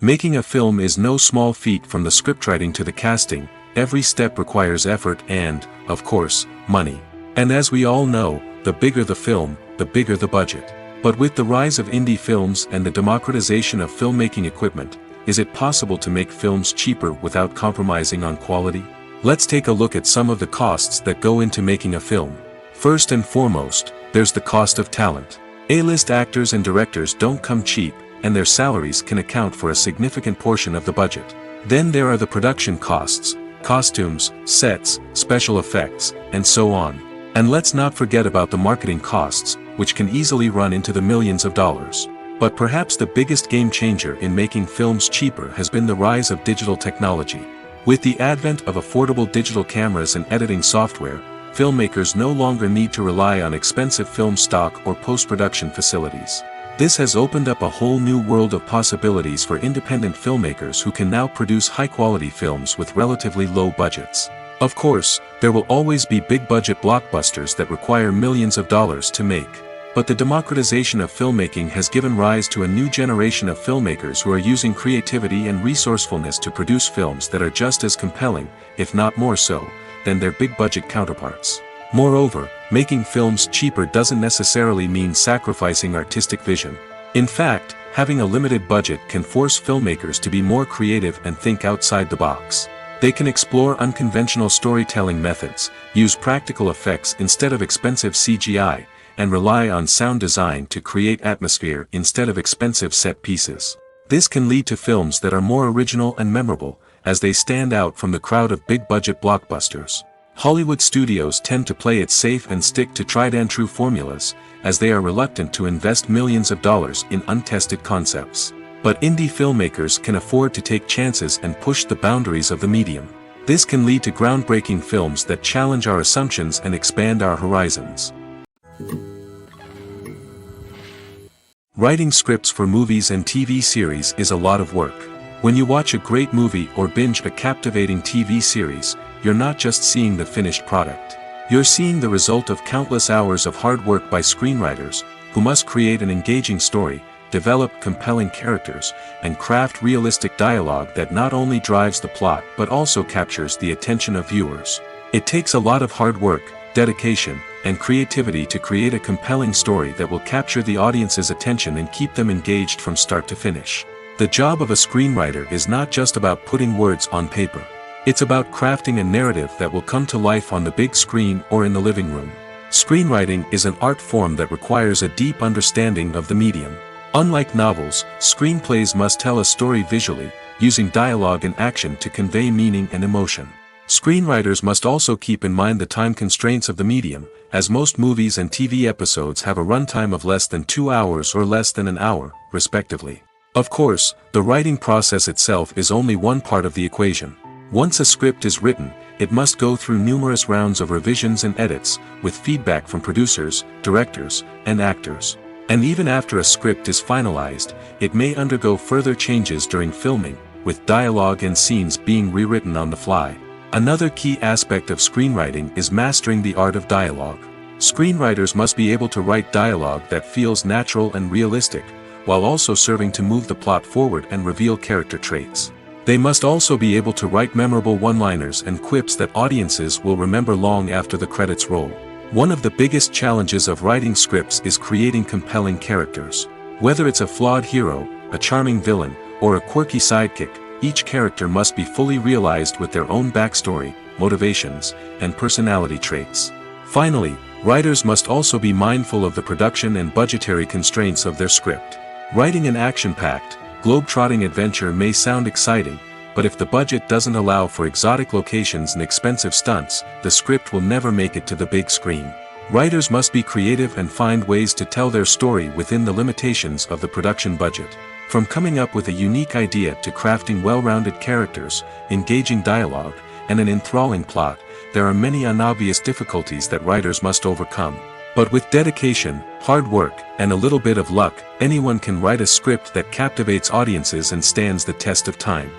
Making a film is no small feat. From the scriptwriting to the casting, every step requires effort and, of course, money. And as we all know, the bigger the film, the bigger the budget. But with the rise of indie films and the democratization of filmmaking equipment, is it possible to make films cheaper without compromising on quality? Let's take a look at some of the costs that go into making a film. First and foremost, there's the cost of talent. A-list actors and directors don't come cheap, and their salaries can account for a significant portion of the budget. Then there are the production costs, costumes, sets, special effects, and so on. And let's not forget about the marketing costs, which can easily run into the millions of dollars. But perhaps the biggest game changer in making films cheaper has been the rise of digital technology. With the advent of affordable digital cameras and editing software, filmmakers no longer need to rely on expensive film stock or post-production facilities. This has opened up a whole new world of possibilities for independent filmmakers who can now produce high-quality films with relatively low budgets. Of course, there will always be big-budget blockbusters that require millions of dollars to make. But the democratization of filmmaking has given rise to a new generation of filmmakers who are using creativity and resourcefulness to produce films that are just as compelling, if not more so, than their big-budget counterparts. Moreover, making films cheaper doesn't necessarily mean sacrificing artistic vision. In fact, having a limited budget can force filmmakers to be more creative and think outside the box. They can explore unconventional storytelling methods, use practical effects instead of expensive CGI, and rely on sound design to create atmosphere instead of expensive set pieces. This can lead to films that are more original and memorable, as they stand out from the crowd of big-budget blockbusters. Hollywood studios tend to play it safe and stick to tried-and-true formulas, as they are reluctant to invest millions of dollars in untested concepts. But indie filmmakers can afford to take chances and push the boundaries of the medium. This can lead to groundbreaking films that challenge our assumptions and expand our horizons. Writing scripts for movies and TV series is a lot of work. When you watch a great movie or binge a captivating TV series, you're not just seeing the finished product. You're seeing the result of countless hours of hard work by screenwriters, who must create an engaging story, develop compelling characters, and craft realistic dialogue that not only drives the plot but also captures the attention of viewers. It takes a lot of hard work, dedication, and creativity to create a compelling story that will capture the audience's attention and keep them engaged from start to finish. The job of a screenwriter is not just about putting words on paper. It's about crafting a narrative that will come to life on the big screen or in the living room. Screenwriting is an art form that requires a deep understanding of the medium. Unlike novels, screenplays must tell a story visually, using dialogue and action to convey meaning and emotion. Screenwriters must also keep in mind the time constraints of the medium, as most movies and TV episodes have a runtime of less than 2 hours or less than an hour, respectively. Of course, the writing process itself is only one part of the equation. Once a script is written, it must go through numerous rounds of revisions and edits, with feedback from producers, directors, and actors. And even after a script is finalized, it may undergo further changes during filming, with dialogue and scenes being rewritten on the fly. Another key aspect of screenwriting is mastering the art of dialogue. Screenwriters must be able to write dialogue that feels natural and realistic, while also serving to move the plot forward and reveal character traits. They must also be able to write memorable one-liners and quips that audiences will remember long after the credits roll. One of the biggest challenges of writing scripts is creating compelling characters. Whether it's a flawed hero, a charming villain, or a quirky sidekick, each character must be fully realized with their own backstory, motivations, and personality traits. Finally, writers must also be mindful of the production and budgetary constraints of their script. Writing an action-packed, globe-trotting adventure may sound exciting, but if the budget doesn't allow for exotic locations and expensive stunts, the script will never make it to the big screen. Writers must be creative and find ways to tell their story within the limitations of the production budget. From coming up with a unique idea to crafting well-rounded characters, engaging dialogue, and an enthralling plot, there are many unobvious difficulties that writers must overcome. But with dedication, hard work, and a little bit of luck, anyone can write a script that captivates audiences and stands the test of time.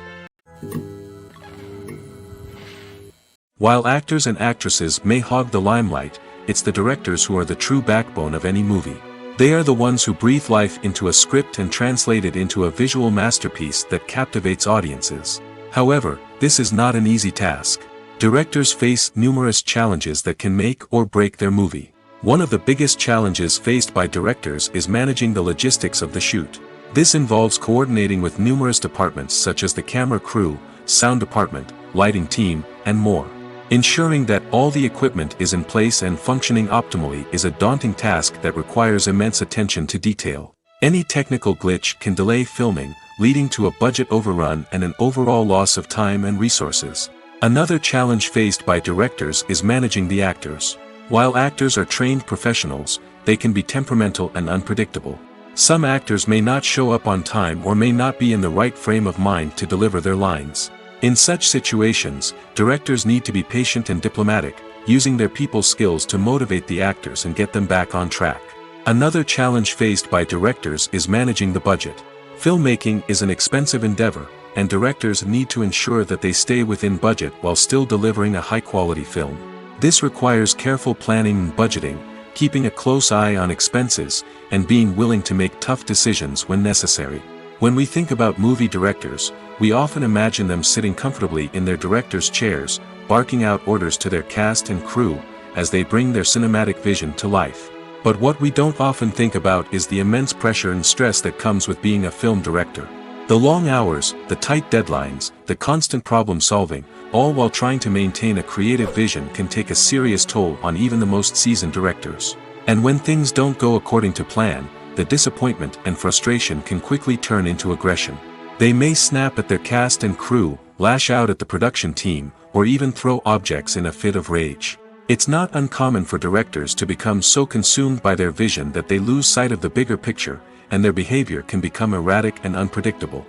While actors and actresses may hog the limelight, it's the directors who are the true backbone of any movie. They are the ones who breathe life into a script and translate it into a visual masterpiece that captivates audiences. However, this is not an easy task. Directors face numerous challenges that can make or break their movie. One of the biggest challenges faced by directors is managing the logistics of the shoot. This involves coordinating with numerous departments such as the camera crew, sound department, lighting team, and more. Ensuring that all the equipment is in place and functioning optimally is a daunting task that requires immense attention to detail. Any technical glitch can delay filming, leading to a budget overrun and an overall loss of time and resources. Another challenge faced by directors is managing the actors. While actors are trained professionals, they can be temperamental and unpredictable. Some actors may not show up on time or may not be in the right frame of mind to deliver their lines. In such situations, directors need to be patient and diplomatic, using their people skills to motivate the actors and get them back on track. Another challenge faced by directors is managing the budget. Filmmaking is an expensive endeavor, and directors need to ensure that they stay within budget while still delivering a high-quality film. This requires careful planning and budgeting, keeping a close eye on expenses, and being willing to make tough decisions when necessary. When we think about movie directors, we often imagine them sitting comfortably in their director's chairs, barking out orders to their cast and crew, as they bring their cinematic vision to life. But what we don't often think about is the immense pressure and stress that comes with being a film director. The long hours, the tight deadlines, the constant problem-solving, all while trying to maintain a creative vision can take a serious toll on even the most seasoned directors. And when things don't go according to plan, the disappointment and frustration can quickly turn into aggression. They may snap at their cast and crew, lash out at the production team, or even throw objects in a fit of rage. It's not uncommon for directors to become so consumed by their vision that they lose sight of the bigger picture, and their behavior can become erratic and unpredictable.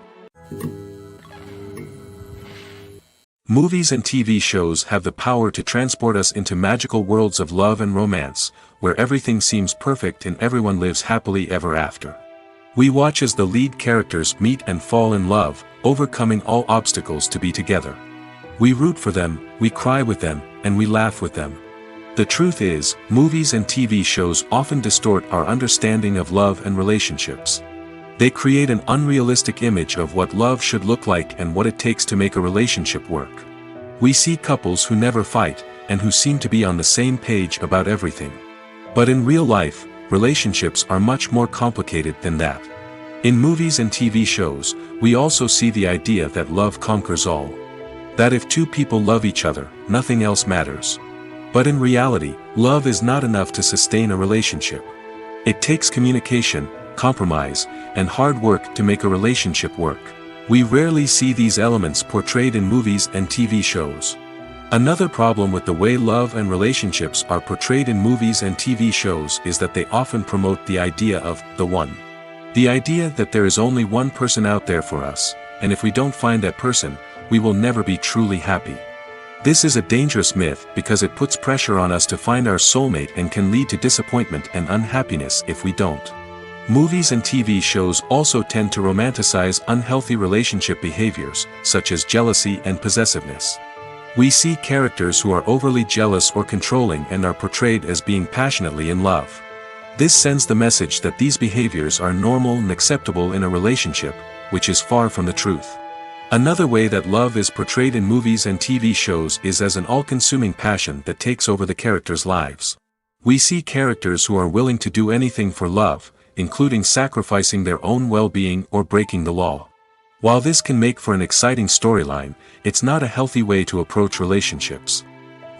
Movies and TV shows have the power to transport us into magical worlds of love and romance, where everything seems perfect and everyone lives happily ever after. We watch as the lead characters meet and fall in love, overcoming all obstacles to be together. We root for them, we cry with them, and we laugh with them. The truth is, movies and TV shows often distort our understanding of love and relationships. They create an unrealistic image of what love should look like and what it takes to make a relationship work. We see couples who never fight, and who seem to be on the same page about everything. But in real life, relationships are much more complicated than that. In movies and TV shows, we also see the idea that love conquers all. That if two people love each other, nothing else matters. But in reality, love is not enough to sustain a relationship. It takes communication, compromise, and hard work to make a relationship work. We rarely see these elements portrayed in movies and TV shows. Another problem with the way love and relationships are portrayed in movies and TV shows is that they often promote the idea of the one. The idea that there is only one person out there for us, and if we don't find that person, we will never be truly happy. This is a dangerous myth because it puts pressure on us to find our soulmate and can lead to disappointment and unhappiness if we don't. Movies and TV shows also tend to romanticize unhealthy relationship behaviors, such as jealousy and possessiveness. We see characters who are overly jealous or controlling and are portrayed as being passionately in love. This sends the message that these behaviors are normal and acceptable in a relationship, which is far from the truth. Another way that love is portrayed in movies and TV shows is as an all-consuming passion that takes over the characters' lives. We see characters who are willing to do anything for love, including sacrificing their own well-being or breaking the law. While this can make for an exciting storyline, it's not a healthy way to approach relationships.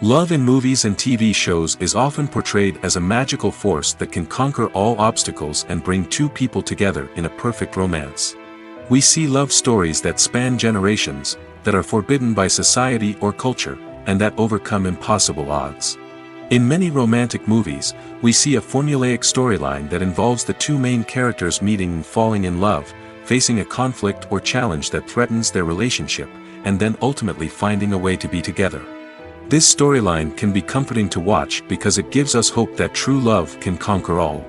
Love in movies and TV shows is often portrayed as a magical force that can conquer all obstacles and bring two people together in a perfect romance. We see love stories that span generations, that are forbidden by society or culture, and that overcome impossible odds. In many romantic movies, we see a formulaic storyline that involves the two main characters meeting and falling in love, facing a conflict or challenge that threatens their relationship, and then ultimately finding a way to be together. This storyline can be comforting to watch because it gives us hope that true love can conquer all.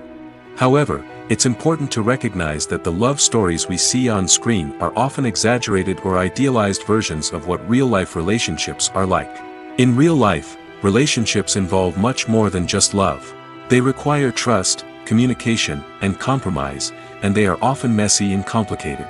However, it's important to recognize that the love stories we see on screen are often exaggerated or idealized versions of what real-life relationships are like. In real life, relationships involve much more than just love. They require trust, communication, and compromise, and they are often messy and complicated.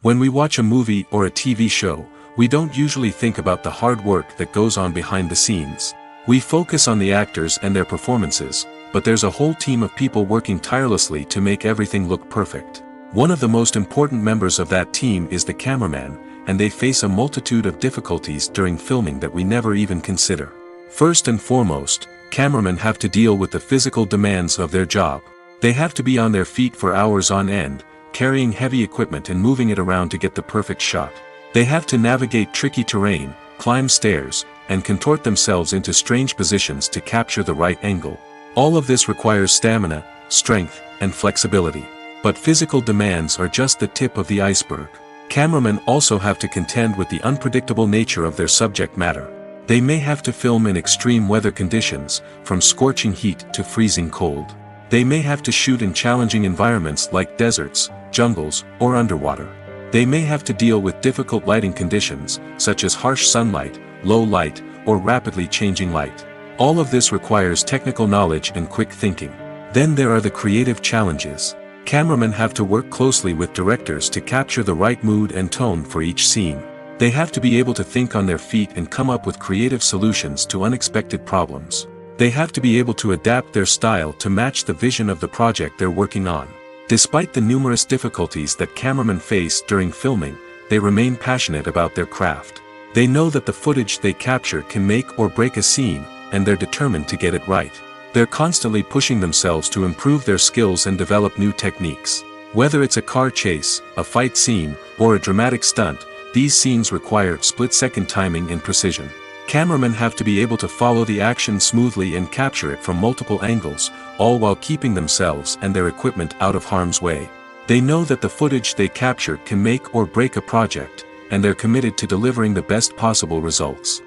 When we watch a movie or a TV show, we don't usually think about the hard work that goes on behind the scenes. We focus on the actors and their performances, but there's a whole team of people working tirelessly to make everything look perfect. One of the most important members of that team is the cameraman, and they face a multitude of difficulties during filming that we never even consider. First and foremost, cameramen have to deal with the physical demands of their job. They have to be on their feet for hours on end, carrying heavy equipment and moving it around to get the perfect shot. They have to navigate tricky terrain, climb stairs, and contort themselves into strange positions to capture the right angle. All of this requires stamina, strength, and flexibility. But physical demands are just the tip of the iceberg. Cameramen also have to contend with the unpredictable nature of their subject matter. They may have to film in extreme weather conditions, from scorching heat to freezing cold. They may have to shoot in challenging environments like deserts, jungles, or underwater. They may have to deal with difficult lighting conditions, such as harsh sunlight, low light, or rapidly changing light. All of this requires technical knowledge and quick thinking. Then there are the creative challenges. Cameramen have to work closely with directors to capture the right mood and tone for each scene. They have to be able to think on their feet and come up with creative solutions to unexpected problems. They have to be able to adapt their style to match the vision of the project they're working on. Despite the numerous difficulties that cameramen face during filming, they remain passionate about their craft. They know that the footage they capture can make or break a scene, and they're determined to get it right. They're constantly pushing themselves to improve their skills and develop new techniques. Whether it's a car chase, a fight scene, or a dramatic stunt, these scenes require split-second timing and precision. Cameramen have to be able to follow the action smoothly and capture it from multiple angles, all while keeping themselves and their equipment out of harm's way. They know that the footage they capture can make or break a project, and they're committed to delivering the best possible results.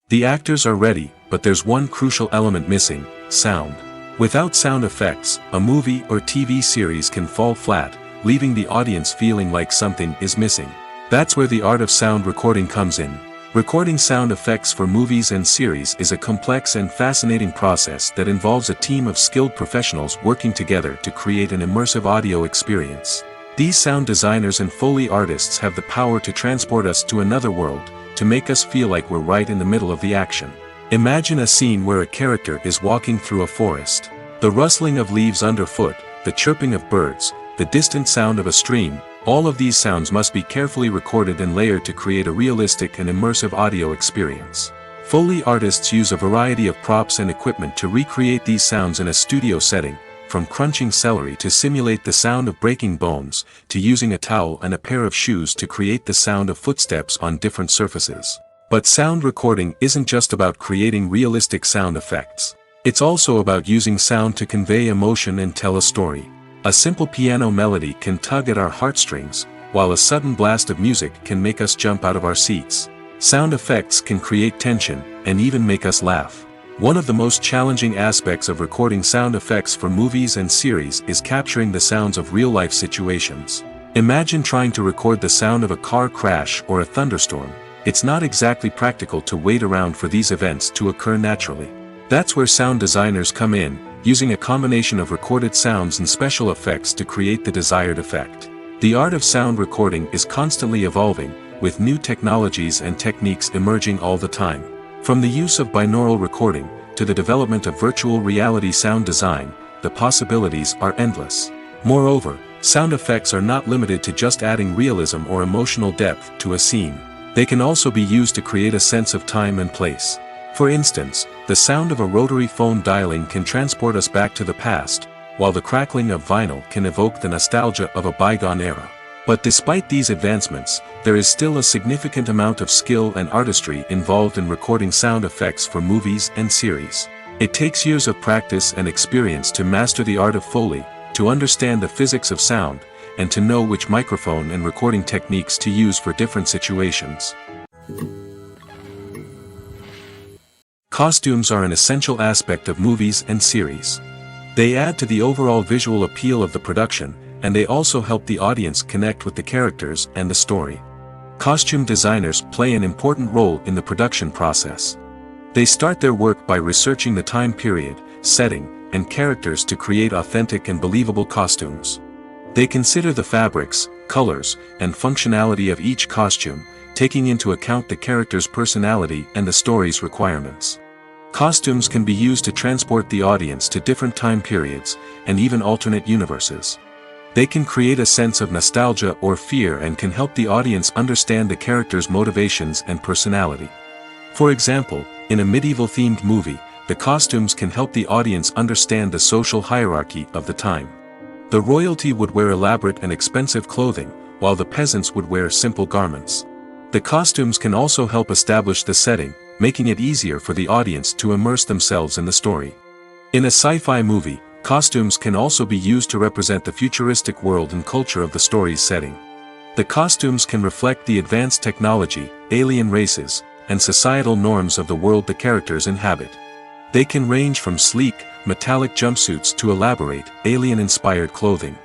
The actors are ready, but there's one crucial element missing: sound. Without sound effects, a movie or TV series can fall flat, leaving the audience feeling like something is missing. That's where the art of sound recording comes in. Recording sound effects for movies and series is a complex and fascinating process that involves a team of skilled professionals working together to create an immersive audio experience. These sound designers and Foley artists have the power to transport us to another world, to make us feel like we're right in the middle of the action. Imagine a scene where a character is walking through a forest. The rustling of leaves underfoot, the chirping of birds, the distant sound of a stream, all of these sounds must be carefully recorded and layered to create a realistic and immersive audio experience. Foley artists use a variety of props and equipment to recreate these sounds in a studio setting, from crunching celery to simulate the sound of breaking bones, to using a towel and a pair of shoes to create the sound of footsteps on different surfaces. But sound recording isn't just about creating realistic sound effects. It's also about using sound to convey emotion and tell a story. A simple piano melody can tug at our heartstrings, while a sudden blast of music can make us jump out of our seats. Sound effects can create tension, and even make us laugh. One of the most challenging aspects of recording sound effects for movies and series is capturing the sounds of real-life situations. Imagine trying to record the sound of a car crash or a thunderstorm. It's not exactly practical to wait around for these events to occur naturally. That's where sound designers come in, using a combination of recorded sounds and special effects to create the desired effect. The art of sound recording is constantly evolving, with new technologies and techniques emerging all the time. From the use of binaural recording, to the development of virtual reality sound design, the possibilities are endless. Moreover, sound effects are not limited to just adding realism or emotional depth to a scene. They can also be used to create a sense of time and place. For instance, the sound of a rotary phone dialing can transport us back to the past, while the crackling of vinyl can evoke the nostalgia of a bygone era. But despite these advancements, there is still a significant amount of skill and artistry involved in recording sound effects for movies and series. It takes years of practice and experience to master the art of Foley, to understand the physics of sound, and to know which microphone and recording techniques to use for different situations. Costumes are an essential aspect of movies and series. They add to the overall visual appeal of the production, and they also help the audience connect with the characters and the story. Costume designers play an important role in the production process. They start their work by researching the time period, setting, and characters to create authentic and believable costumes. They consider the fabrics, colors, and functionality of each costume, taking into account the character's personality and the story's requirements. Costumes can be used to transport the audience to different time periods, and even alternate universes. They can create a sense of nostalgia or fear and can help the audience understand the character's motivations and personality. For example, in a medieval-themed movie, the costumes can help the audience understand the social hierarchy of the time. The royalty would wear elaborate and expensive clothing, while the peasants would wear simple garments. The costumes can also help establish the setting, making it easier for the audience to immerse themselves in the story. In a sci-fi movie, costumes can also be used to represent the futuristic world and culture of the story's setting. The costumes can reflect the advanced technology, alien races, and societal norms of the world the characters inhabit. They can range from sleek, metallic jumpsuits to elaborate, alien-inspired clothing.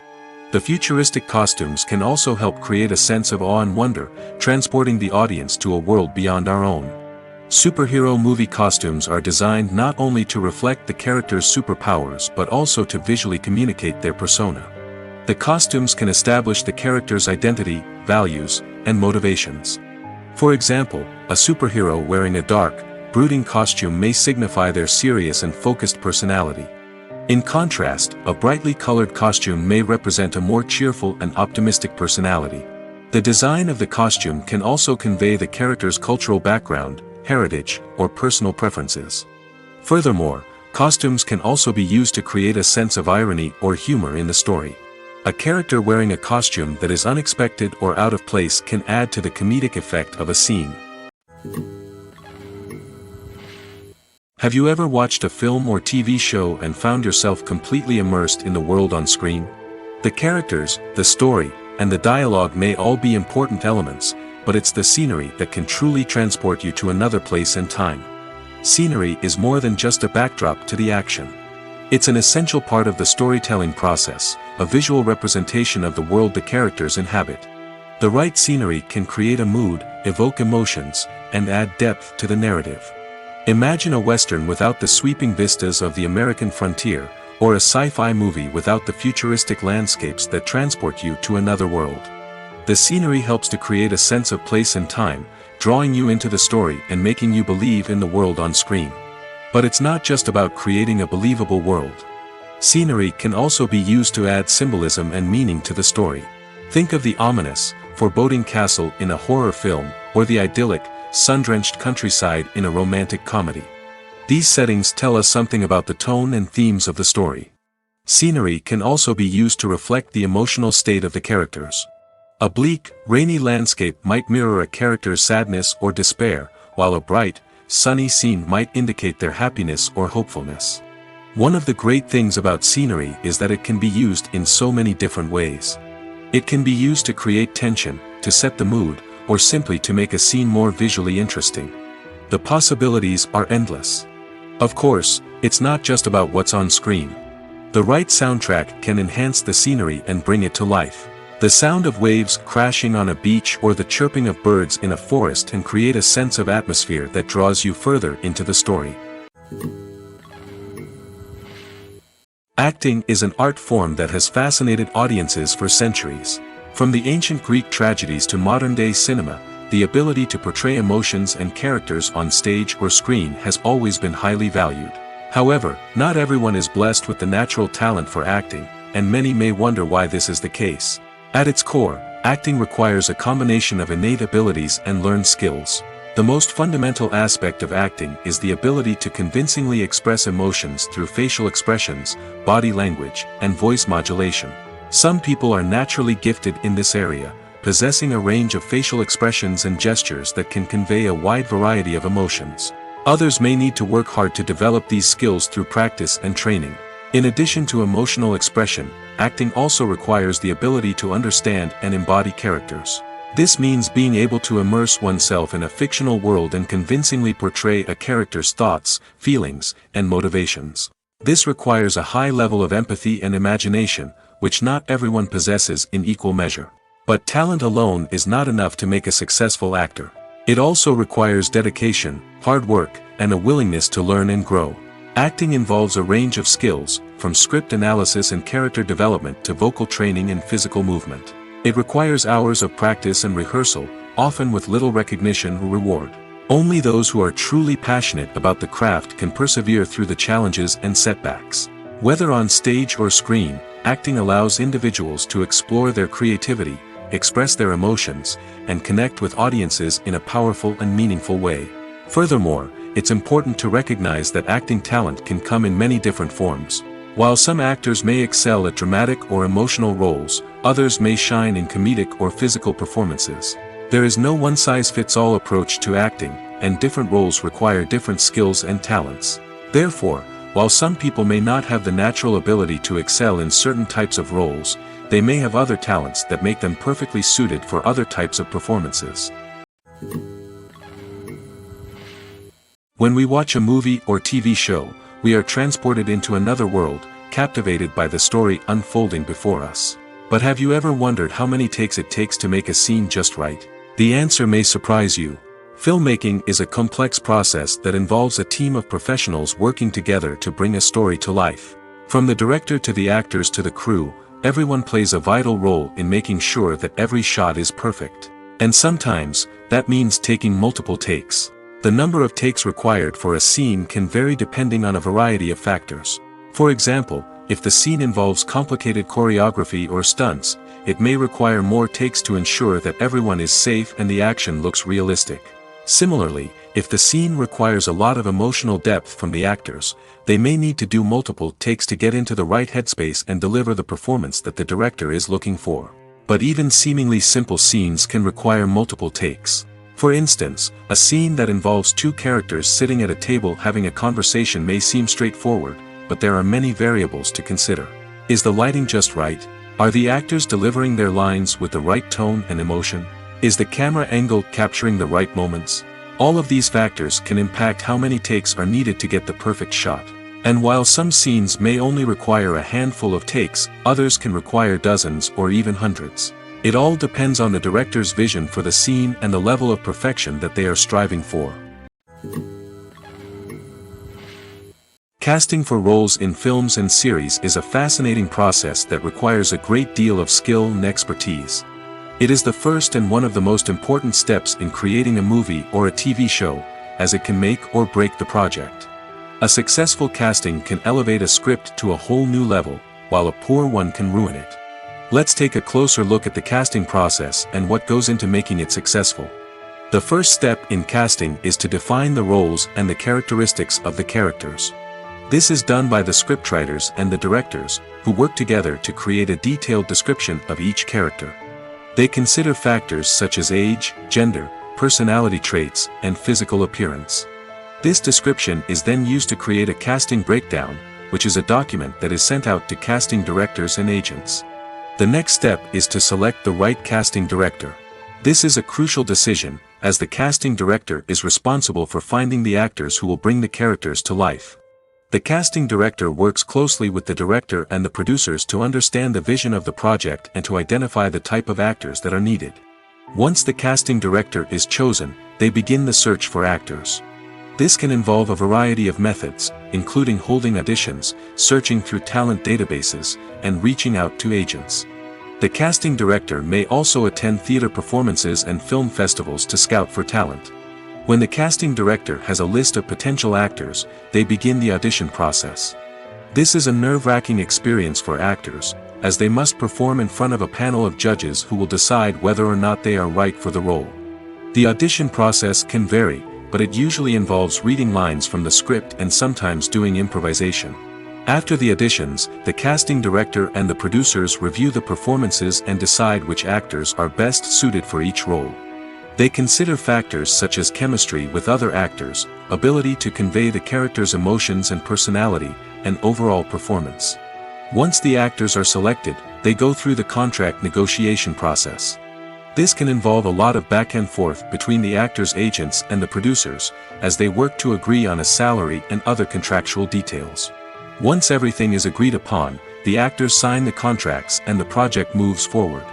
The futuristic costumes can also help create a sense of awe and wonder, transporting the audience to a world beyond our own. Superhero movie costumes are designed not only to reflect the character's superpowers but also to visually communicate their persona. The costumes can establish the character's identity, values, and motivations. For example, a superhero wearing a dark, brooding costume may signify their serious and focused personality. In contrast, a brightly colored costume may represent a more cheerful and optimistic personality. The design of the costume can also convey the character's cultural background, heritage, or personal preferences. Furthermore, costumes can also be used to create a sense of irony or humor in the story. A character wearing a costume that is unexpected or out of place can add to the comedic effect of a scene. Have you ever watched a film or TV show and found yourself completely immersed in the world on screen? The characters, the story, and the dialogue may all be important elements, but it's the scenery that can truly transport you to another place and time. Scenery is more than just a backdrop to the action. It's an essential part of the storytelling process, a visual representation of the world the characters inhabit. The right scenery can create a mood, evoke emotions, and add depth to the narrative. Imagine a western without the sweeping vistas of the American frontier, or a sci-fi movie without the futuristic landscapes that transport you to another world. The scenery helps to create a sense of place and time, drawing you into the story and making you believe in the world on screen. But it's not just about creating a believable world. Scenery can also be used to add symbolism and meaning to the story. Think of the ominous, foreboding castle in a horror film, or the idyllic, sun-drenched countryside in a romantic comedy. These settings tell us something about the tone and themes of the story. Scenery can also be used to reflect the emotional state of the characters. A bleak, rainy landscape might mirror a character's sadness or despair, while a bright, sunny scene might indicate their happiness or hopefulness. One of the great things about scenery is that it can be used in so many different ways. It can be used to create tension, to set the mood, or simply to make a scene more visually interesting. The possibilities are endless. Of course, it's not just about what's on screen. The right soundtrack can enhance the scenery and bring it to life. The sound of waves crashing on a beach or the chirping of birds in a forest can create a sense of atmosphere that draws you further into the story. Acting is an art form that has fascinated audiences for centuries. From the ancient Greek tragedies to modern-day cinema, the ability to portray emotions and characters on stage or screen has always been highly valued. However, not everyone is blessed with the natural talent for acting, and many may wonder why this is the case. At its core, acting requires a combination of innate abilities and learned skills. The most fundamental aspect of acting is the ability to convincingly express emotions through facial expressions, body language, and voice modulation. Some people are naturally gifted in this area, possessing a range of facial expressions and gestures that can convey a wide variety of emotions. Others may need to work hard to develop these skills through practice and training. In addition to emotional expression, acting also requires the ability to understand and embody characters. This means being able to immerse oneself in a fictional world and convincingly portray a character's thoughts, feelings, and motivations. This requires a high level of empathy and imagination, which not everyone possesses in equal measure. But talent alone is not enough to make a successful actor. It also requires dedication, hard work, and a willingness to learn and grow. Acting involves a range of skills, from script analysis and character development to vocal training and physical movement. It requires hours of practice and rehearsal, often with little recognition or reward. Only those who are truly passionate about the craft can persevere through the challenges and setbacks. Whether on stage or screen, acting allows individuals to explore their creativity, express their emotions, and connect with audiences in a powerful and meaningful way. Furthermore, it's important to recognize that acting talent can come in many different forms. While some actors may excel at dramatic or emotional roles, others may shine in comedic or physical performances. There is no one-size-fits-all approach to acting, and different roles require different skills and talents. Therefore, while some people may not have the natural ability to excel in certain types of roles, they may have other talents that make them perfectly suited for other types of performances. When we watch a movie or TV show, we are transported into another world, captivated by the story unfolding before us. But have you ever wondered how many takes it takes to make a scene just right? The answer may surprise you. Filmmaking is a complex process that involves a team of professionals working together to bring a story to life. From the director to the actors to the crew, everyone plays a vital role in making sure that every shot is perfect. And sometimes, that means taking multiple takes. The number of takes required for a scene can vary depending on a variety of factors. For example, if the scene involves complicated choreography or stunts, it may require more takes to ensure that everyone is safe and the action looks realistic. Similarly, if the scene requires a lot of emotional depth from the actors, they may need to do multiple takes to get into the right headspace and deliver the performance that the director is looking for. But even seemingly simple scenes can require multiple takes. For instance, a scene that involves two characters sitting at a table having a conversation may seem straightforward, but there are many variables to consider. Is the lighting just right? Are the actors delivering their lines with the right tone and emotion? Is the camera angle capturing the right moments? All of these factors can impact how many takes are needed to get the perfect shot. And while some scenes may only require a handful of takes, others can require dozens or even hundreds. It all depends on the director's vision for the scene and the level of perfection that they are striving for. Casting for roles in films and series is a fascinating process that requires a great deal of skill and expertise. It is the first and one of the most important steps in creating a movie or a TV show, as it can make or break the project. A successful casting can elevate a script to a whole new level, while a poor one can ruin it. Let's take a closer look at the casting process and what goes into making it successful. The first step in casting is to define the roles and the characteristics of the characters. This is done by the scriptwriters and the directors, who work together to create a detailed description of each character. They consider factors such as age, gender, personality traits, and physical appearance. This description is then used to create a casting breakdown, which is a document that is sent out to casting directors and agents. The next step is to select the right casting director. This is a crucial decision, as the casting director is responsible for finding the actors who will bring the characters to life. The casting director works closely with the director and the producers to understand the vision of the project and to identify the type of actors that are needed. Once the casting director is chosen, they begin the search for actors. This can involve a variety of methods, including holding auditions, searching through talent databases, and reaching out to agents. The casting director may also attend theater performances and film festivals to scout for talent. When the casting director has a list of potential actors, they begin the audition process. This is a nerve-wracking experience for actors, as they must perform in front of a panel of judges who will decide whether or not they are right for the role. The audition process can vary, but it usually involves reading lines from the script and sometimes doing improvisation. After the auditions, the casting director and the producers review the performances and decide which actors are best suited for each role. They consider factors such as chemistry with other actors, ability to convey the character's emotions and personality, and overall performance. Once the actors are selected, they go through the contract negotiation process. This can involve a lot of back and forth between the actors' agents and the producers, as they work to agree on a salary and other contractual details. Once everything is agreed upon, the actors sign the contracts and the project moves forward.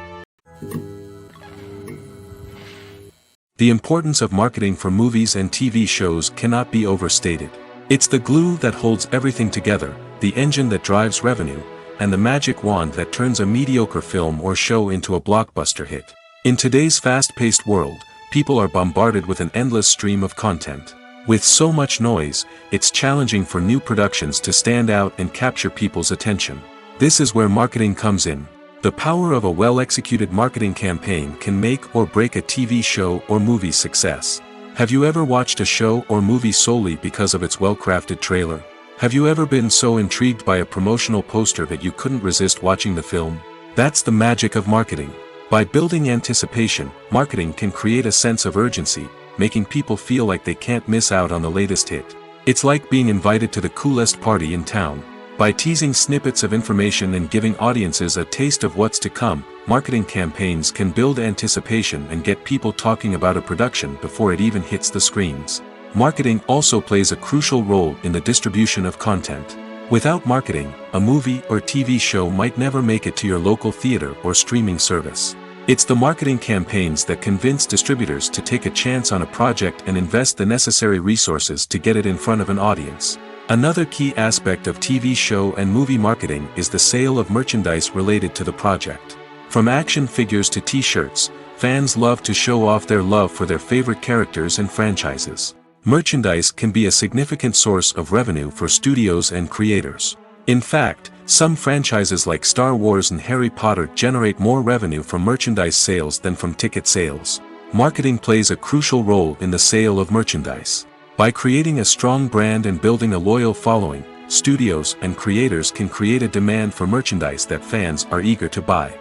The importance of marketing for movies and TV shows cannot be overstated. It's the glue that holds everything together, the engine that drives revenue, and the magic wand that turns a mediocre film or show into a blockbuster hit. In today's fast-paced world, people are bombarded with an endless stream of content. With so much noise, it's challenging for new productions to stand out and capture people's attention. This is where marketing comes in. The power of a well-executed marketing campaign can make or break a TV show or movie's success. Have you ever watched a show or movie solely because of its well-crafted trailer? Have you ever been so intrigued by a promotional poster that you couldn't resist watching the film? That's the magic of marketing. By building anticipation, marketing can create a sense of urgency, making people feel like they can't miss out on the latest hit. It's like being invited to the coolest party in town. By teasing snippets of information and giving audiences a taste of what's to come, marketing campaigns can build anticipation and get people talking about a production before it even hits the screens. Marketing also plays a crucial role in the distribution of content. Without marketing, a movie or TV show might never make it to your local theater or streaming service. It's the marketing campaigns that convince distributors to take a chance on a project and invest the necessary resources to get it in front of an audience. Another key aspect of TV show and movie marketing is the sale of merchandise related to the project. From action figures to t-shirts, fans love to show off their love for their favorite characters and franchises. Merchandise can be a significant source of revenue for studios and creators. In fact, some franchises like Star Wars and Harry Potter generate more revenue from merchandise sales than from ticket sales. Marketing plays a crucial role in the sale of merchandise. By creating a strong brand and building a loyal following, studios and creators can create a demand for merchandise that fans are eager to buy.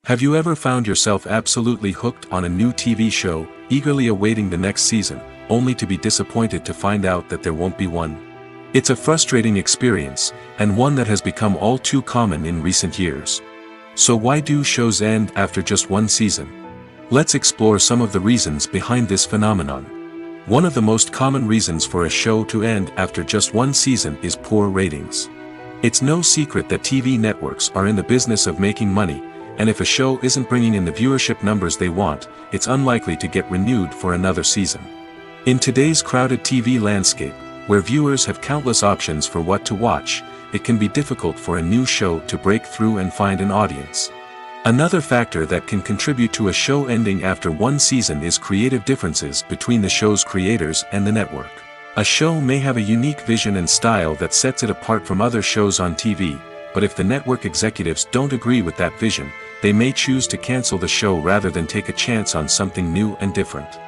Have you ever found yourself absolutely hooked on a new TV show, eagerly awaiting the next season, only to be disappointed to find out that there won't be one? It's a frustrating experience, and one that has become all too common in recent years. So why do shows end after just one season? Let's explore some of the reasons behind this phenomenon. One of the most common reasons for a show to end after just one season is poor ratings. It's no secret that TV networks are in the business of making money, and if a show isn't bringing in the viewership numbers they want, it's unlikely to get renewed for another season. In today's crowded TV landscape, where viewers have countless options for what to watch, it can be difficult for a new show to break through and find an audience. Another factor that can contribute to a show ending after one season is creative differences between the show's creators and the network. A show may have a unique vision and style that sets it apart from other shows on TV, but if the network executives don't agree with that vision, they may choose to cancel the show rather than take a chance on something new and different.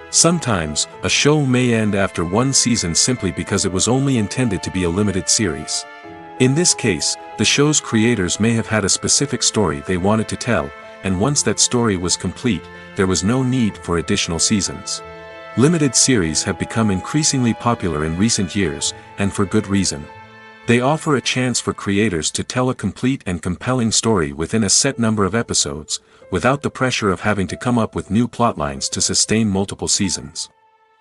Sometimes, a show may end after one season simply because it was only intended to be a limited series. In this case, the show's creators may have had a specific story they wanted to tell, and once that story was complete, there was no need for additional seasons. Limited series have become increasingly popular in recent years, and for good reason. They offer a chance for creators to tell a complete and compelling story within a set number of episodes, without the pressure of having to come up with new plotlines to sustain multiple seasons.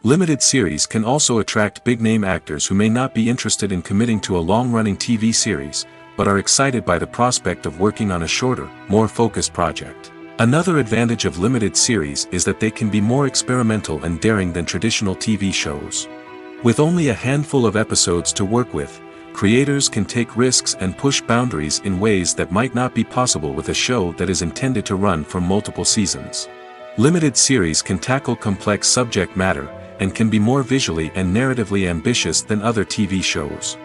Limited series can also attract big-name actors who may not be interested in committing to a long-running TV series, but are excited by the prospect of working on a shorter, more focused project. Another advantage of limited series is that they can be more experimental and daring than traditional TV shows. With only a handful of episodes to work with, creators can take risks and push boundaries in ways that might not be possible with a show that is intended to run for multiple seasons. Limited series can tackle complex subject matter, and can be more visually and narratively ambitious than other TV shows.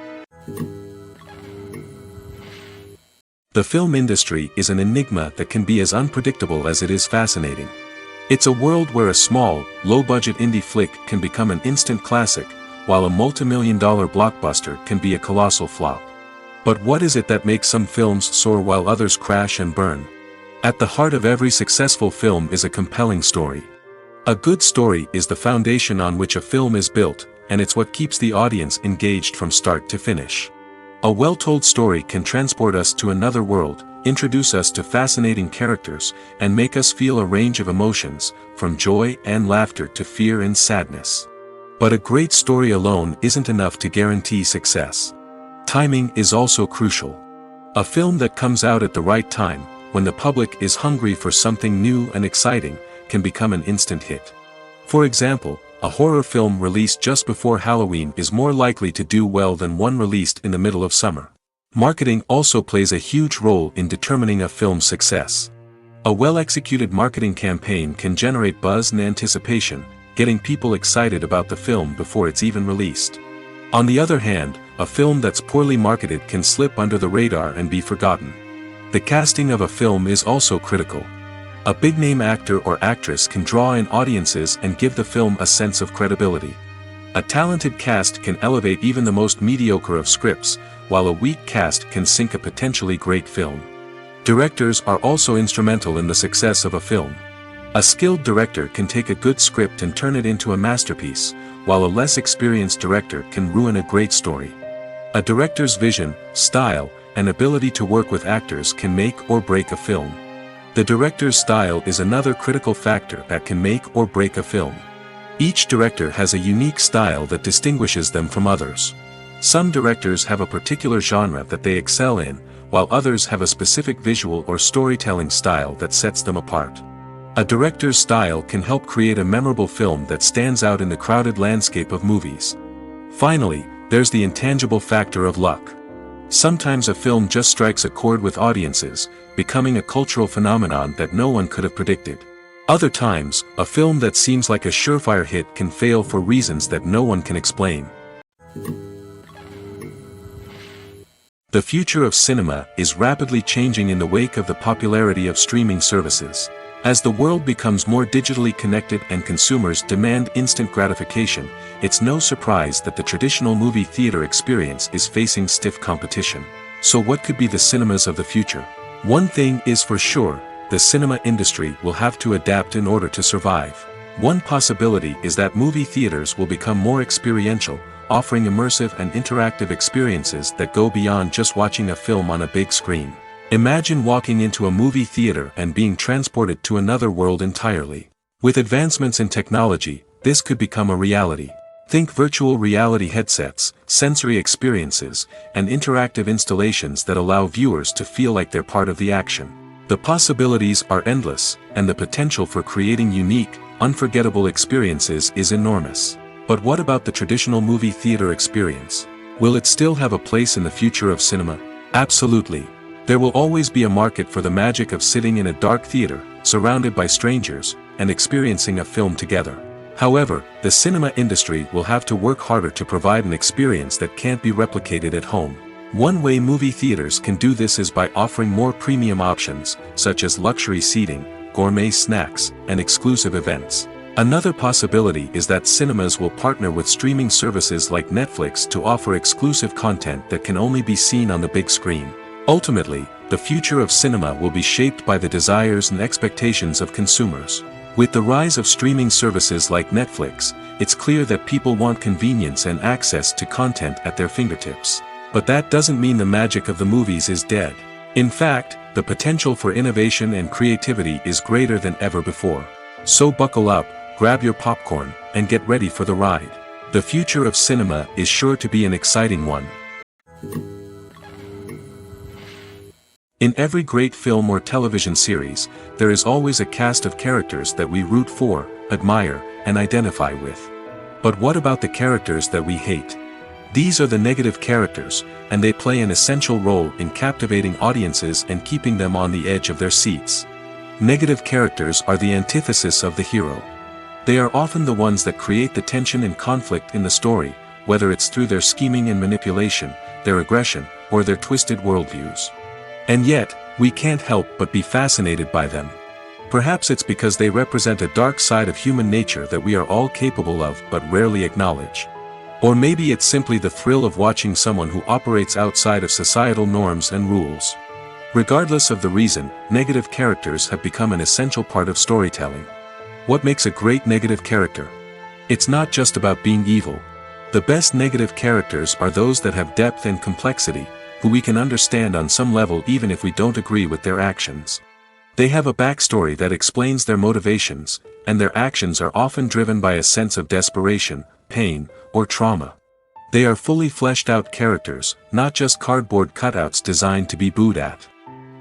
The film industry is an enigma that can be as unpredictable as it is fascinating. It's a world where a small, low-budget indie flick can become an instant classic, while a multi-million-dollar blockbuster can be a colossal flop. But what is it that makes some films soar while others crash and burn? At the heart of every successful film is a compelling story. A good story is the foundation on which a film is built, and it's what keeps the audience engaged from start to finish. A well-told story can transport us to another world, introduce us to fascinating characters, and make us feel a range of emotions, from joy and laughter to fear and sadness. But a great story alone isn't enough to guarantee success. Timing is also crucial. A film that comes out at the right time, when the public is hungry for something new and exciting, can become an instant hit. For example, a horror film released just before Halloween is more likely to do well than one released in the middle of summer. Marketing also plays a huge role in determining a film's success. A well-executed marketing campaign can generate buzz and anticipation, getting people excited about the film before it's even released. On the other hand, a film that's poorly marketed can slip under the radar and be forgotten. The casting of a film is also critical. A big-name actor or actress can draw in audiences and give the film a sense of credibility. A talented cast can elevate even the most mediocre of scripts, while a weak cast can sink a potentially great film. Directors are also instrumental in the success of a film. A skilled director can take a good script and turn it into a masterpiece, while a less experienced director can ruin a great story. A director's vision, style, and ability to work with actors can make or break a film. The director's style is another critical factor that can make or break a film. Each director has a unique style that distinguishes them from others. Some directors have a particular genre that they excel in, while others have a specific visual or storytelling style that sets them apart. A director's style can help create a memorable film that stands out in the crowded landscape of movies. Finally, there's the intangible factor of luck. Sometimes a film just strikes a chord with audiences, becoming a cultural phenomenon that no one could have predicted. Other times, a film that seems like a surefire hit can fail for reasons that no one can explain. The future of cinema is rapidly changing in the wake of the popularity of streaming services. As the world becomes more digitally connected and consumers demand instant gratification, it's no surprise that the traditional movie theater experience is facing stiff competition. So what could be the cinemas of the future? One thing is for sure, the cinema industry will have to adapt in order to survive. One possibility is that movie theaters will become more experiential, offering immersive and interactive experiences that go beyond just watching a film on a big screen. Imagine walking into a movie theater and being transported to another world entirely. With advancements in technology, this could become a reality. Think virtual reality headsets, sensory experiences, and interactive installations that allow viewers to feel like they're part of the action. The possibilities are endless, and the potential for creating unique, unforgettable experiences is enormous. But what about the traditional movie theater experience? Will it still have a place in the future of cinema? Absolutely. There will always be a market for the magic of sitting in a dark theater, surrounded by strangers, and experiencing a film together. However, the cinema industry will have to work harder to provide an experience that can't be replicated at home. One way movie theaters can do this is by offering more premium options, such as luxury seating, gourmet snacks, and exclusive events. Another possibility is that cinemas will partner with streaming services like Netflix to offer exclusive content that can only be seen on the big screen. Ultimately, the future of cinema will be shaped by the desires and expectations of consumers. With the rise of streaming services like Netflix, it's clear that people want convenience and access to content at their fingertips. But that doesn't mean the magic of the movies is dead. In fact, the potential for innovation and creativity is greater than ever before. So buckle up, grab your popcorn, and get ready for the ride. The future of cinema is sure to be an exciting one. In every great film or television series, there is always a cast of characters that we root for, admire, and identify with. But what about the characters that we hate? These are the negative characters, and they play an essential role in captivating audiences and keeping them on the edge of their seats. Negative characters are the antithesis of the hero. They are often the ones that create the tension and conflict in the story, whether it's through their scheming and manipulation, their aggression, or their twisted worldviews. And yet, we can't help but be fascinated by them. Perhaps it's because they represent a dark side of human nature that we are all capable of but rarely acknowledge. Or maybe it's simply the thrill of watching someone who operates outside of societal norms and rules. Regardless of the reason, negative characters have become an essential part of storytelling. What makes a great negative character? It's not just about being evil. The best negative characters are those that have depth and complexity, who we can understand on some level even if we don't agree with their actions. They have a backstory that explains their motivations, and their actions are often driven by a sense of desperation, pain, or trauma. They are fully fleshed out characters, not just cardboard cutouts designed to be booed at.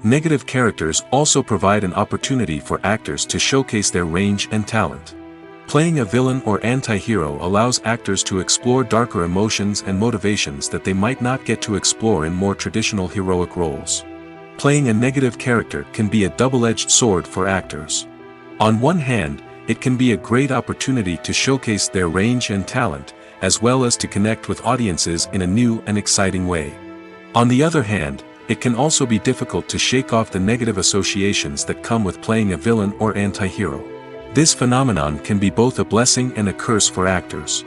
Negative characters also provide an opportunity for actors to showcase their range and talent. Playing a villain or anti-hero allows actors to explore darker emotions and motivations that they might not get to explore in more traditional heroic roles. Playing a negative character can be a double-edged sword for actors. On one hand, it can be a great opportunity to showcase their range and talent, as well as to connect with audiences in a new and exciting way. On the other hand, it can also be difficult to shake off the negative associations that come with playing a villain or anti-hero. This phenomenon can be both a blessing and a curse for actors.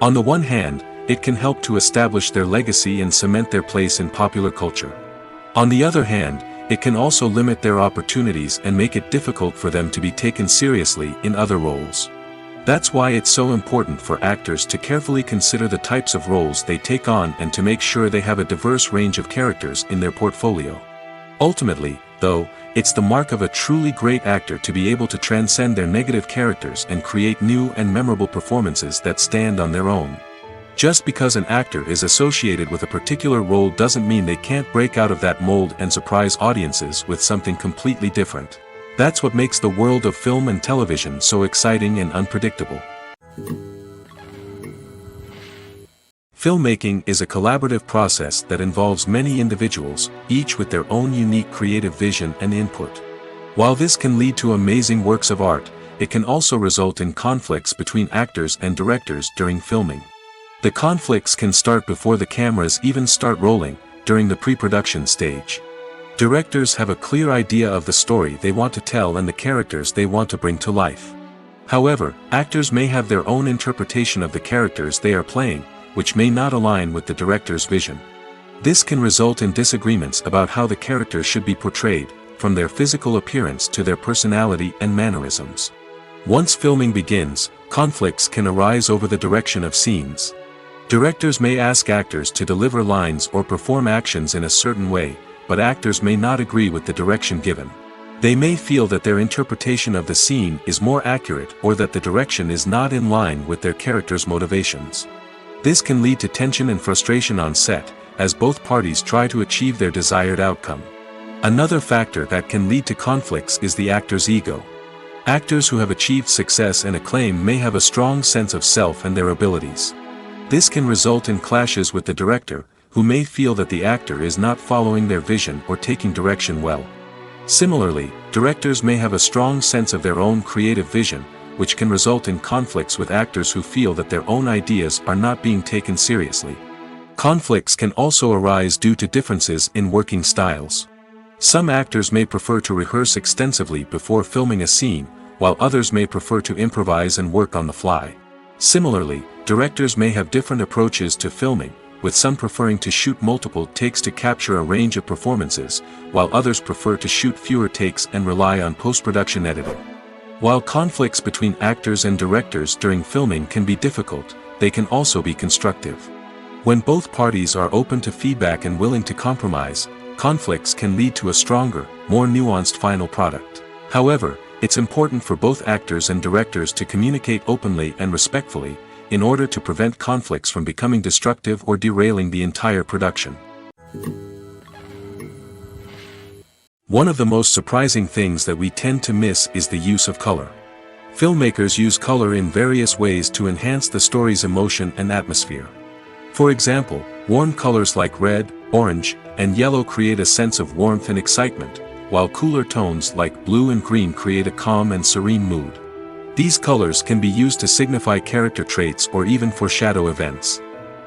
On the one hand, it can help to establish their legacy and cement their place in popular culture. On the other hand, it can also limit their opportunities and make it difficult for them to be taken seriously in other roles. That's why it's so important for actors to carefully consider the types of roles they take on and to make sure they have a diverse range of characters in their portfolio. Ultimately, though, it's the mark of a truly great actor to be able to transcend their negative characters and create new and memorable performances that stand on their own. Just because an actor is associated with a particular role doesn't mean they can't break out of that mold and surprise audiences with something completely different. That's what makes the world of film and television so exciting and unpredictable. Filmmaking is a collaborative process that involves many individuals, each with their own unique creative vision and input. While this can lead to amazing works of art, it can also result in conflicts between actors and directors during filming. The conflicts can start before the cameras even start rolling, during the pre-production stage. Directors have a clear idea of the story they want to tell and the characters they want to bring to life. However, actors may have their own interpretation of the characters they are playing, which may not align with the director's vision. This can result in disagreements about how the characters should be portrayed, from their physical appearance to their personality and mannerisms. Once filming begins, conflicts can arise over the direction of scenes. Directors may ask actors to deliver lines or perform actions in a certain way, but actors may not agree with the direction given. They may feel that their interpretation of the scene is more accurate or that the direction is not in line with their character's motivations. This can lead to tension and frustration on set, as both parties try to achieve their desired outcome. Another factor that can lead to conflicts is the actor's ego. Actors who have achieved success and acclaim may have a strong sense of self and their abilities. This can result in clashes with the director, who may feel that the actor is not following their vision or taking direction well. Similarly, directors may have a strong sense of their own creative vision, which can result in conflicts with actors who feel that their own ideas are not being taken seriously. Conflicts can also arise due to differences in working styles. Some actors may prefer to rehearse extensively before filming a scene, while others may prefer to improvise and work on the fly. Similarly, directors may have different approaches to filming, with some preferring to shoot multiple takes to capture a range of performances, while others prefer to shoot fewer takes and rely on post-production editing. While conflicts between actors and directors during filming can be difficult, they can also be constructive. When both parties are open to feedback and willing to compromise, conflicts can lead to a stronger, more nuanced final product. However, it's important for both actors and directors to communicate openly and respectfully, in order to prevent conflicts from becoming destructive or derailing the entire production. One of the most surprising things that we tend to miss is the use of color. Filmmakers use color in various ways to enhance the story's emotion and atmosphere. For example, warm colors like red, orange, and yellow create a sense of warmth and excitement, while cooler tones like blue and green create a calm and serene mood. These colors can be used to signify character traits or even foreshadow events.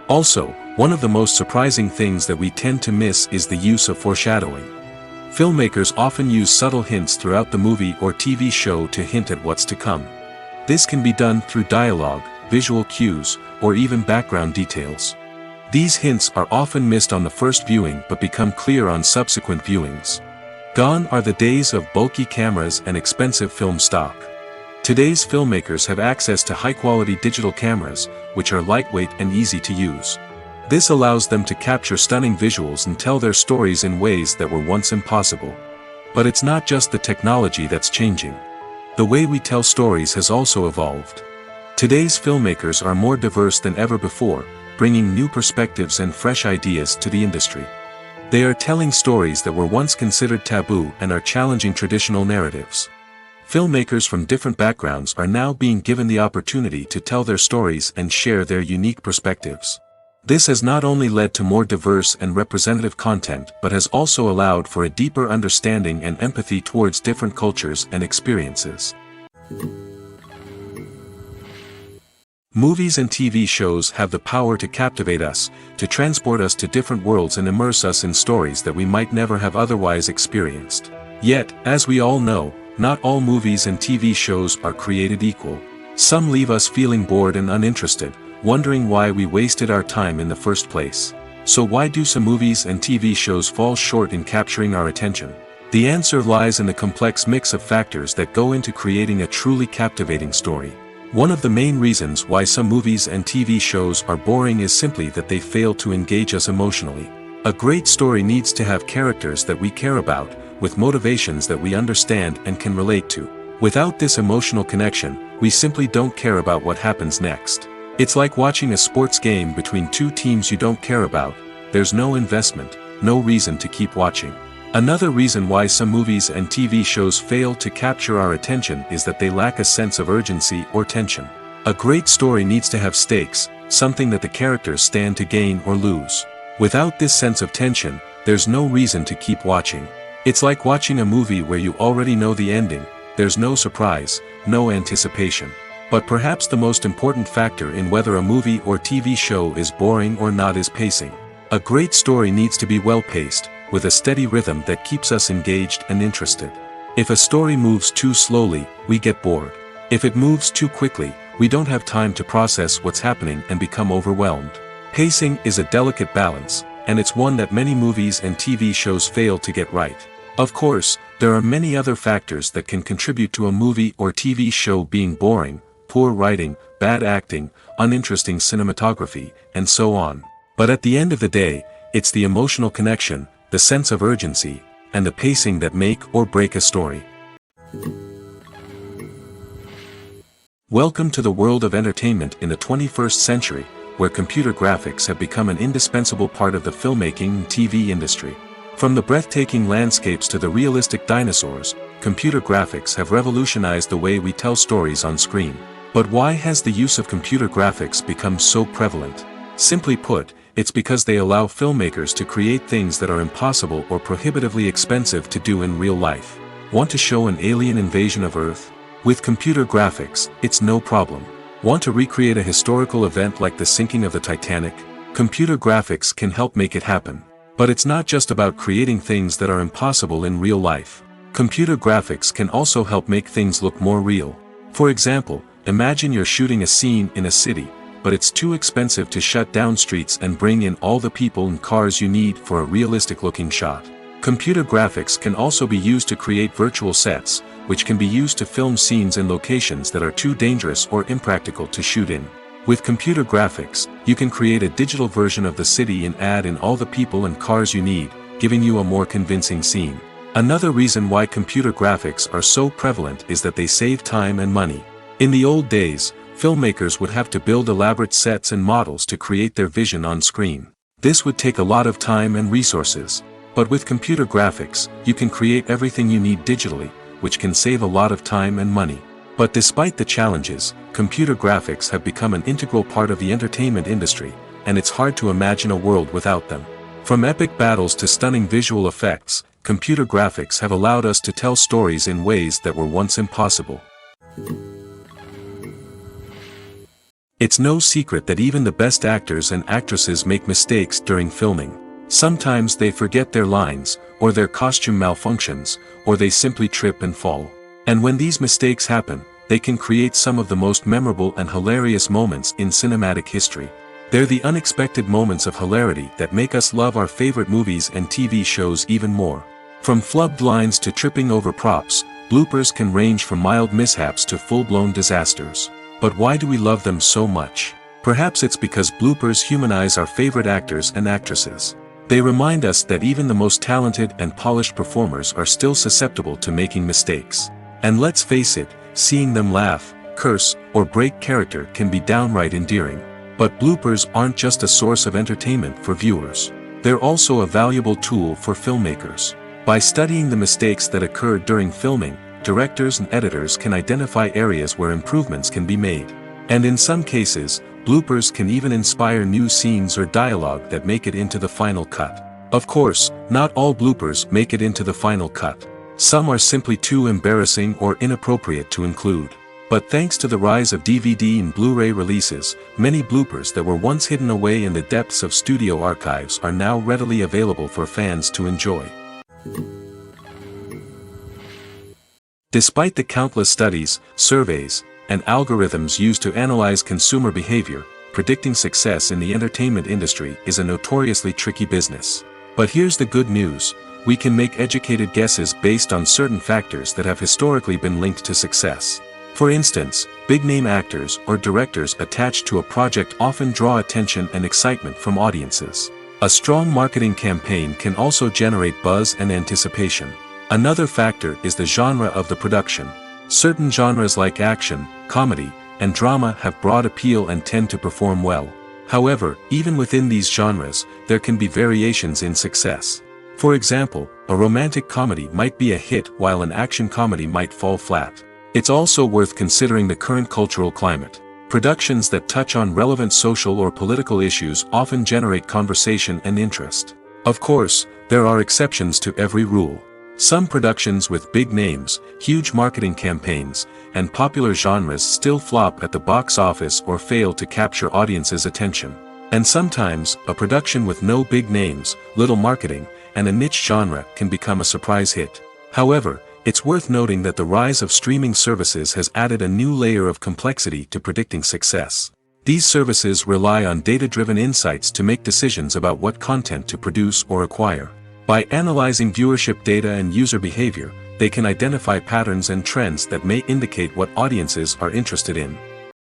Also, one of the most surprising things that we tend to miss is the use of foreshadowing. Filmmakers often use subtle hints throughout the movie or TV show to hint at what's to come. This can be done through dialogue, visual cues, or even background details. These hints are often missed on the first viewing but become clear on subsequent viewings. Gone are the days of bulky cameras and expensive film stock. Today's filmmakers have access to high-quality digital cameras, which are lightweight and easy to use. This allows them to capture stunning visuals and tell their stories in ways that were once impossible. But it's not just the technology that's changing. The way we tell stories has also evolved. Today's filmmakers are more diverse than ever before, bringing new perspectives and fresh ideas to the industry. They are telling stories that were once considered taboo and are challenging traditional narratives. Filmmakers from different backgrounds are now being given the opportunity to tell their stories and share their unique perspectives. This has not only led to more diverse and representative content but has also allowed for a deeper understanding and empathy towards different cultures and experiences. Movies and TV shows have the power to captivate us, to transport us to different worlds and immerse us in stories that we might never have otherwise experienced. Yet, as we all know, not all movies and TV shows are created equal. Some leave us feeling bored and uninterested, wondering why we wasted our time in the first place. So why do some movies and TV shows fall short in capturing our attention? The answer lies in the complex mix of factors that go into creating a truly captivating story. One of the main reasons why some movies and TV shows are boring is simply that they fail to engage us emotionally. A great story needs to have characters that we care about, with motivations that we understand and can relate to. Without this emotional connection, we simply don't care about what happens next. It's like watching a sports game between two teams you don't care about. There's no investment, no reason to keep watching. Another reason why some movies and TV shows fail to capture our attention is that they lack a sense of urgency or tension. A great story needs to have stakes, something that the characters stand to gain or lose. Without this sense of tension, there's no reason to keep watching. It's like watching a movie where you already know the ending. There's no surprise, no anticipation. But perhaps the most important factor in whether a movie or TV show is boring or not is pacing. A great story needs to be well-paced, with a steady rhythm that keeps us engaged and interested. If a story moves too slowly, we get bored. If it moves too quickly, we don't have time to process what's happening and become overwhelmed. Pacing is a delicate balance, and it's one that many movies and TV shows fail to get right. Of course, there are many other factors that can contribute to a movie or TV show being boring: poor writing, bad acting, uninteresting cinematography, and so on. But at the end of the day, it's the emotional connection, the sense of urgency, and the pacing that make or break a story. Welcome to the world of entertainment in the 21st century, where computer graphics have become an indispensable part of the filmmaking and TV industry. From the breathtaking landscapes to the realistic dinosaurs, computer graphics have revolutionized the way we tell stories on screen. But why has the use of computer graphics become so prevalent? Simply put, it's because they allow filmmakers to create things that are impossible or prohibitively expensive to do in real life. Want to show an alien invasion of Earth? With computer graphics, it's no problem. Want to recreate a historical event like the sinking of the Titanic? Computer graphics can help make it happen. But it's not just about creating things that are impossible in real life. Computer graphics can also help make things look more real. For example, imagine you're shooting a scene in a city, but it's too expensive to shut down streets and bring in all the people and cars you need for a realistic-looking shot. Computer graphics can also be used to create virtual sets, which can be used to film scenes in locations that are too dangerous or impractical to shoot in. With computer graphics, you can create a digital version of the city and add in all the people and cars you need, giving you a more convincing scene. Another reason why computer graphics are so prevalent is that they save time and money. In the old days, filmmakers would have to build elaborate sets and models to create their vision on screen. This would take a lot of time and resources. But with computer graphics, you can create everything you need digitally, which can save a lot of time and money. But despite the challenges, computer graphics have become an integral part of the entertainment industry, and it's hard to imagine a world without them. From epic battles to stunning visual effects, computer graphics have allowed us to tell stories in ways that were once impossible. It's no secret that even the best actors and actresses make mistakes during filming. Sometimes they forget their lines, or their costume malfunctions, or they simply trip and fall. And when these mistakes happen, they can create some of the most memorable and hilarious moments in cinematic history. They're the unexpected moments of hilarity that make us love our favorite movies and TV shows even more. From flubbed lines to tripping over props, bloopers can range from mild mishaps to full-blown disasters. But why do we love them so much? Perhaps it's because bloopers humanize our favorite actors and actresses. They remind us that even the most talented and polished performers are still susceptible to making mistakes. And let's face it, seeing them laugh, curse, or break character can be downright endearing. But bloopers aren't just a source of entertainment for viewers. They're also a valuable tool for filmmakers. By studying the mistakes that occurred during filming, directors and editors can identify areas where improvements can be made. And in some cases, bloopers can even inspire new scenes or dialogue that make it into the final cut. Of course, not all bloopers make it into the final cut. Some are simply too embarrassing or inappropriate to include. But thanks to the rise of DVD and Blu-ray releases, many bloopers that were once hidden away in the depths of studio archives are now readily available for fans to enjoy. Despite the countless studies, surveys, and algorithms used to analyze consumer behavior, predicting success in the entertainment industry is a notoriously tricky business. But here's the good news: we can make educated guesses based on certain factors that have historically been linked to success. For instance, big-name actors or directors attached to a project often draw attention and excitement from audiences. A strong marketing campaign can also generate buzz and anticipation. Another factor is the genre of the production. Certain genres like action, comedy, and drama have broad appeal and tend to perform well. However, even within these genres, there can be variations in success. For example, a romantic comedy might be a hit while an action comedy might fall flat. It's also worth considering the current cultural climate. Productions that touch on relevant social or political issues often generate conversation and interest. Of course, there are exceptions to every rule. Some productions with big names, huge marketing campaigns, and popular genres still flop at the box office or fail to capture audiences' attention. And sometimes, a production with no big names, little marketing, and a niche genre can become a surprise hit. However, it's worth noting that the rise of streaming services has added a new layer of complexity to predicting success. These services rely on data-driven insights to make decisions about what content to produce or acquire. By analyzing viewership data and user behavior, they can identify patterns and trends that may indicate what audiences are interested in.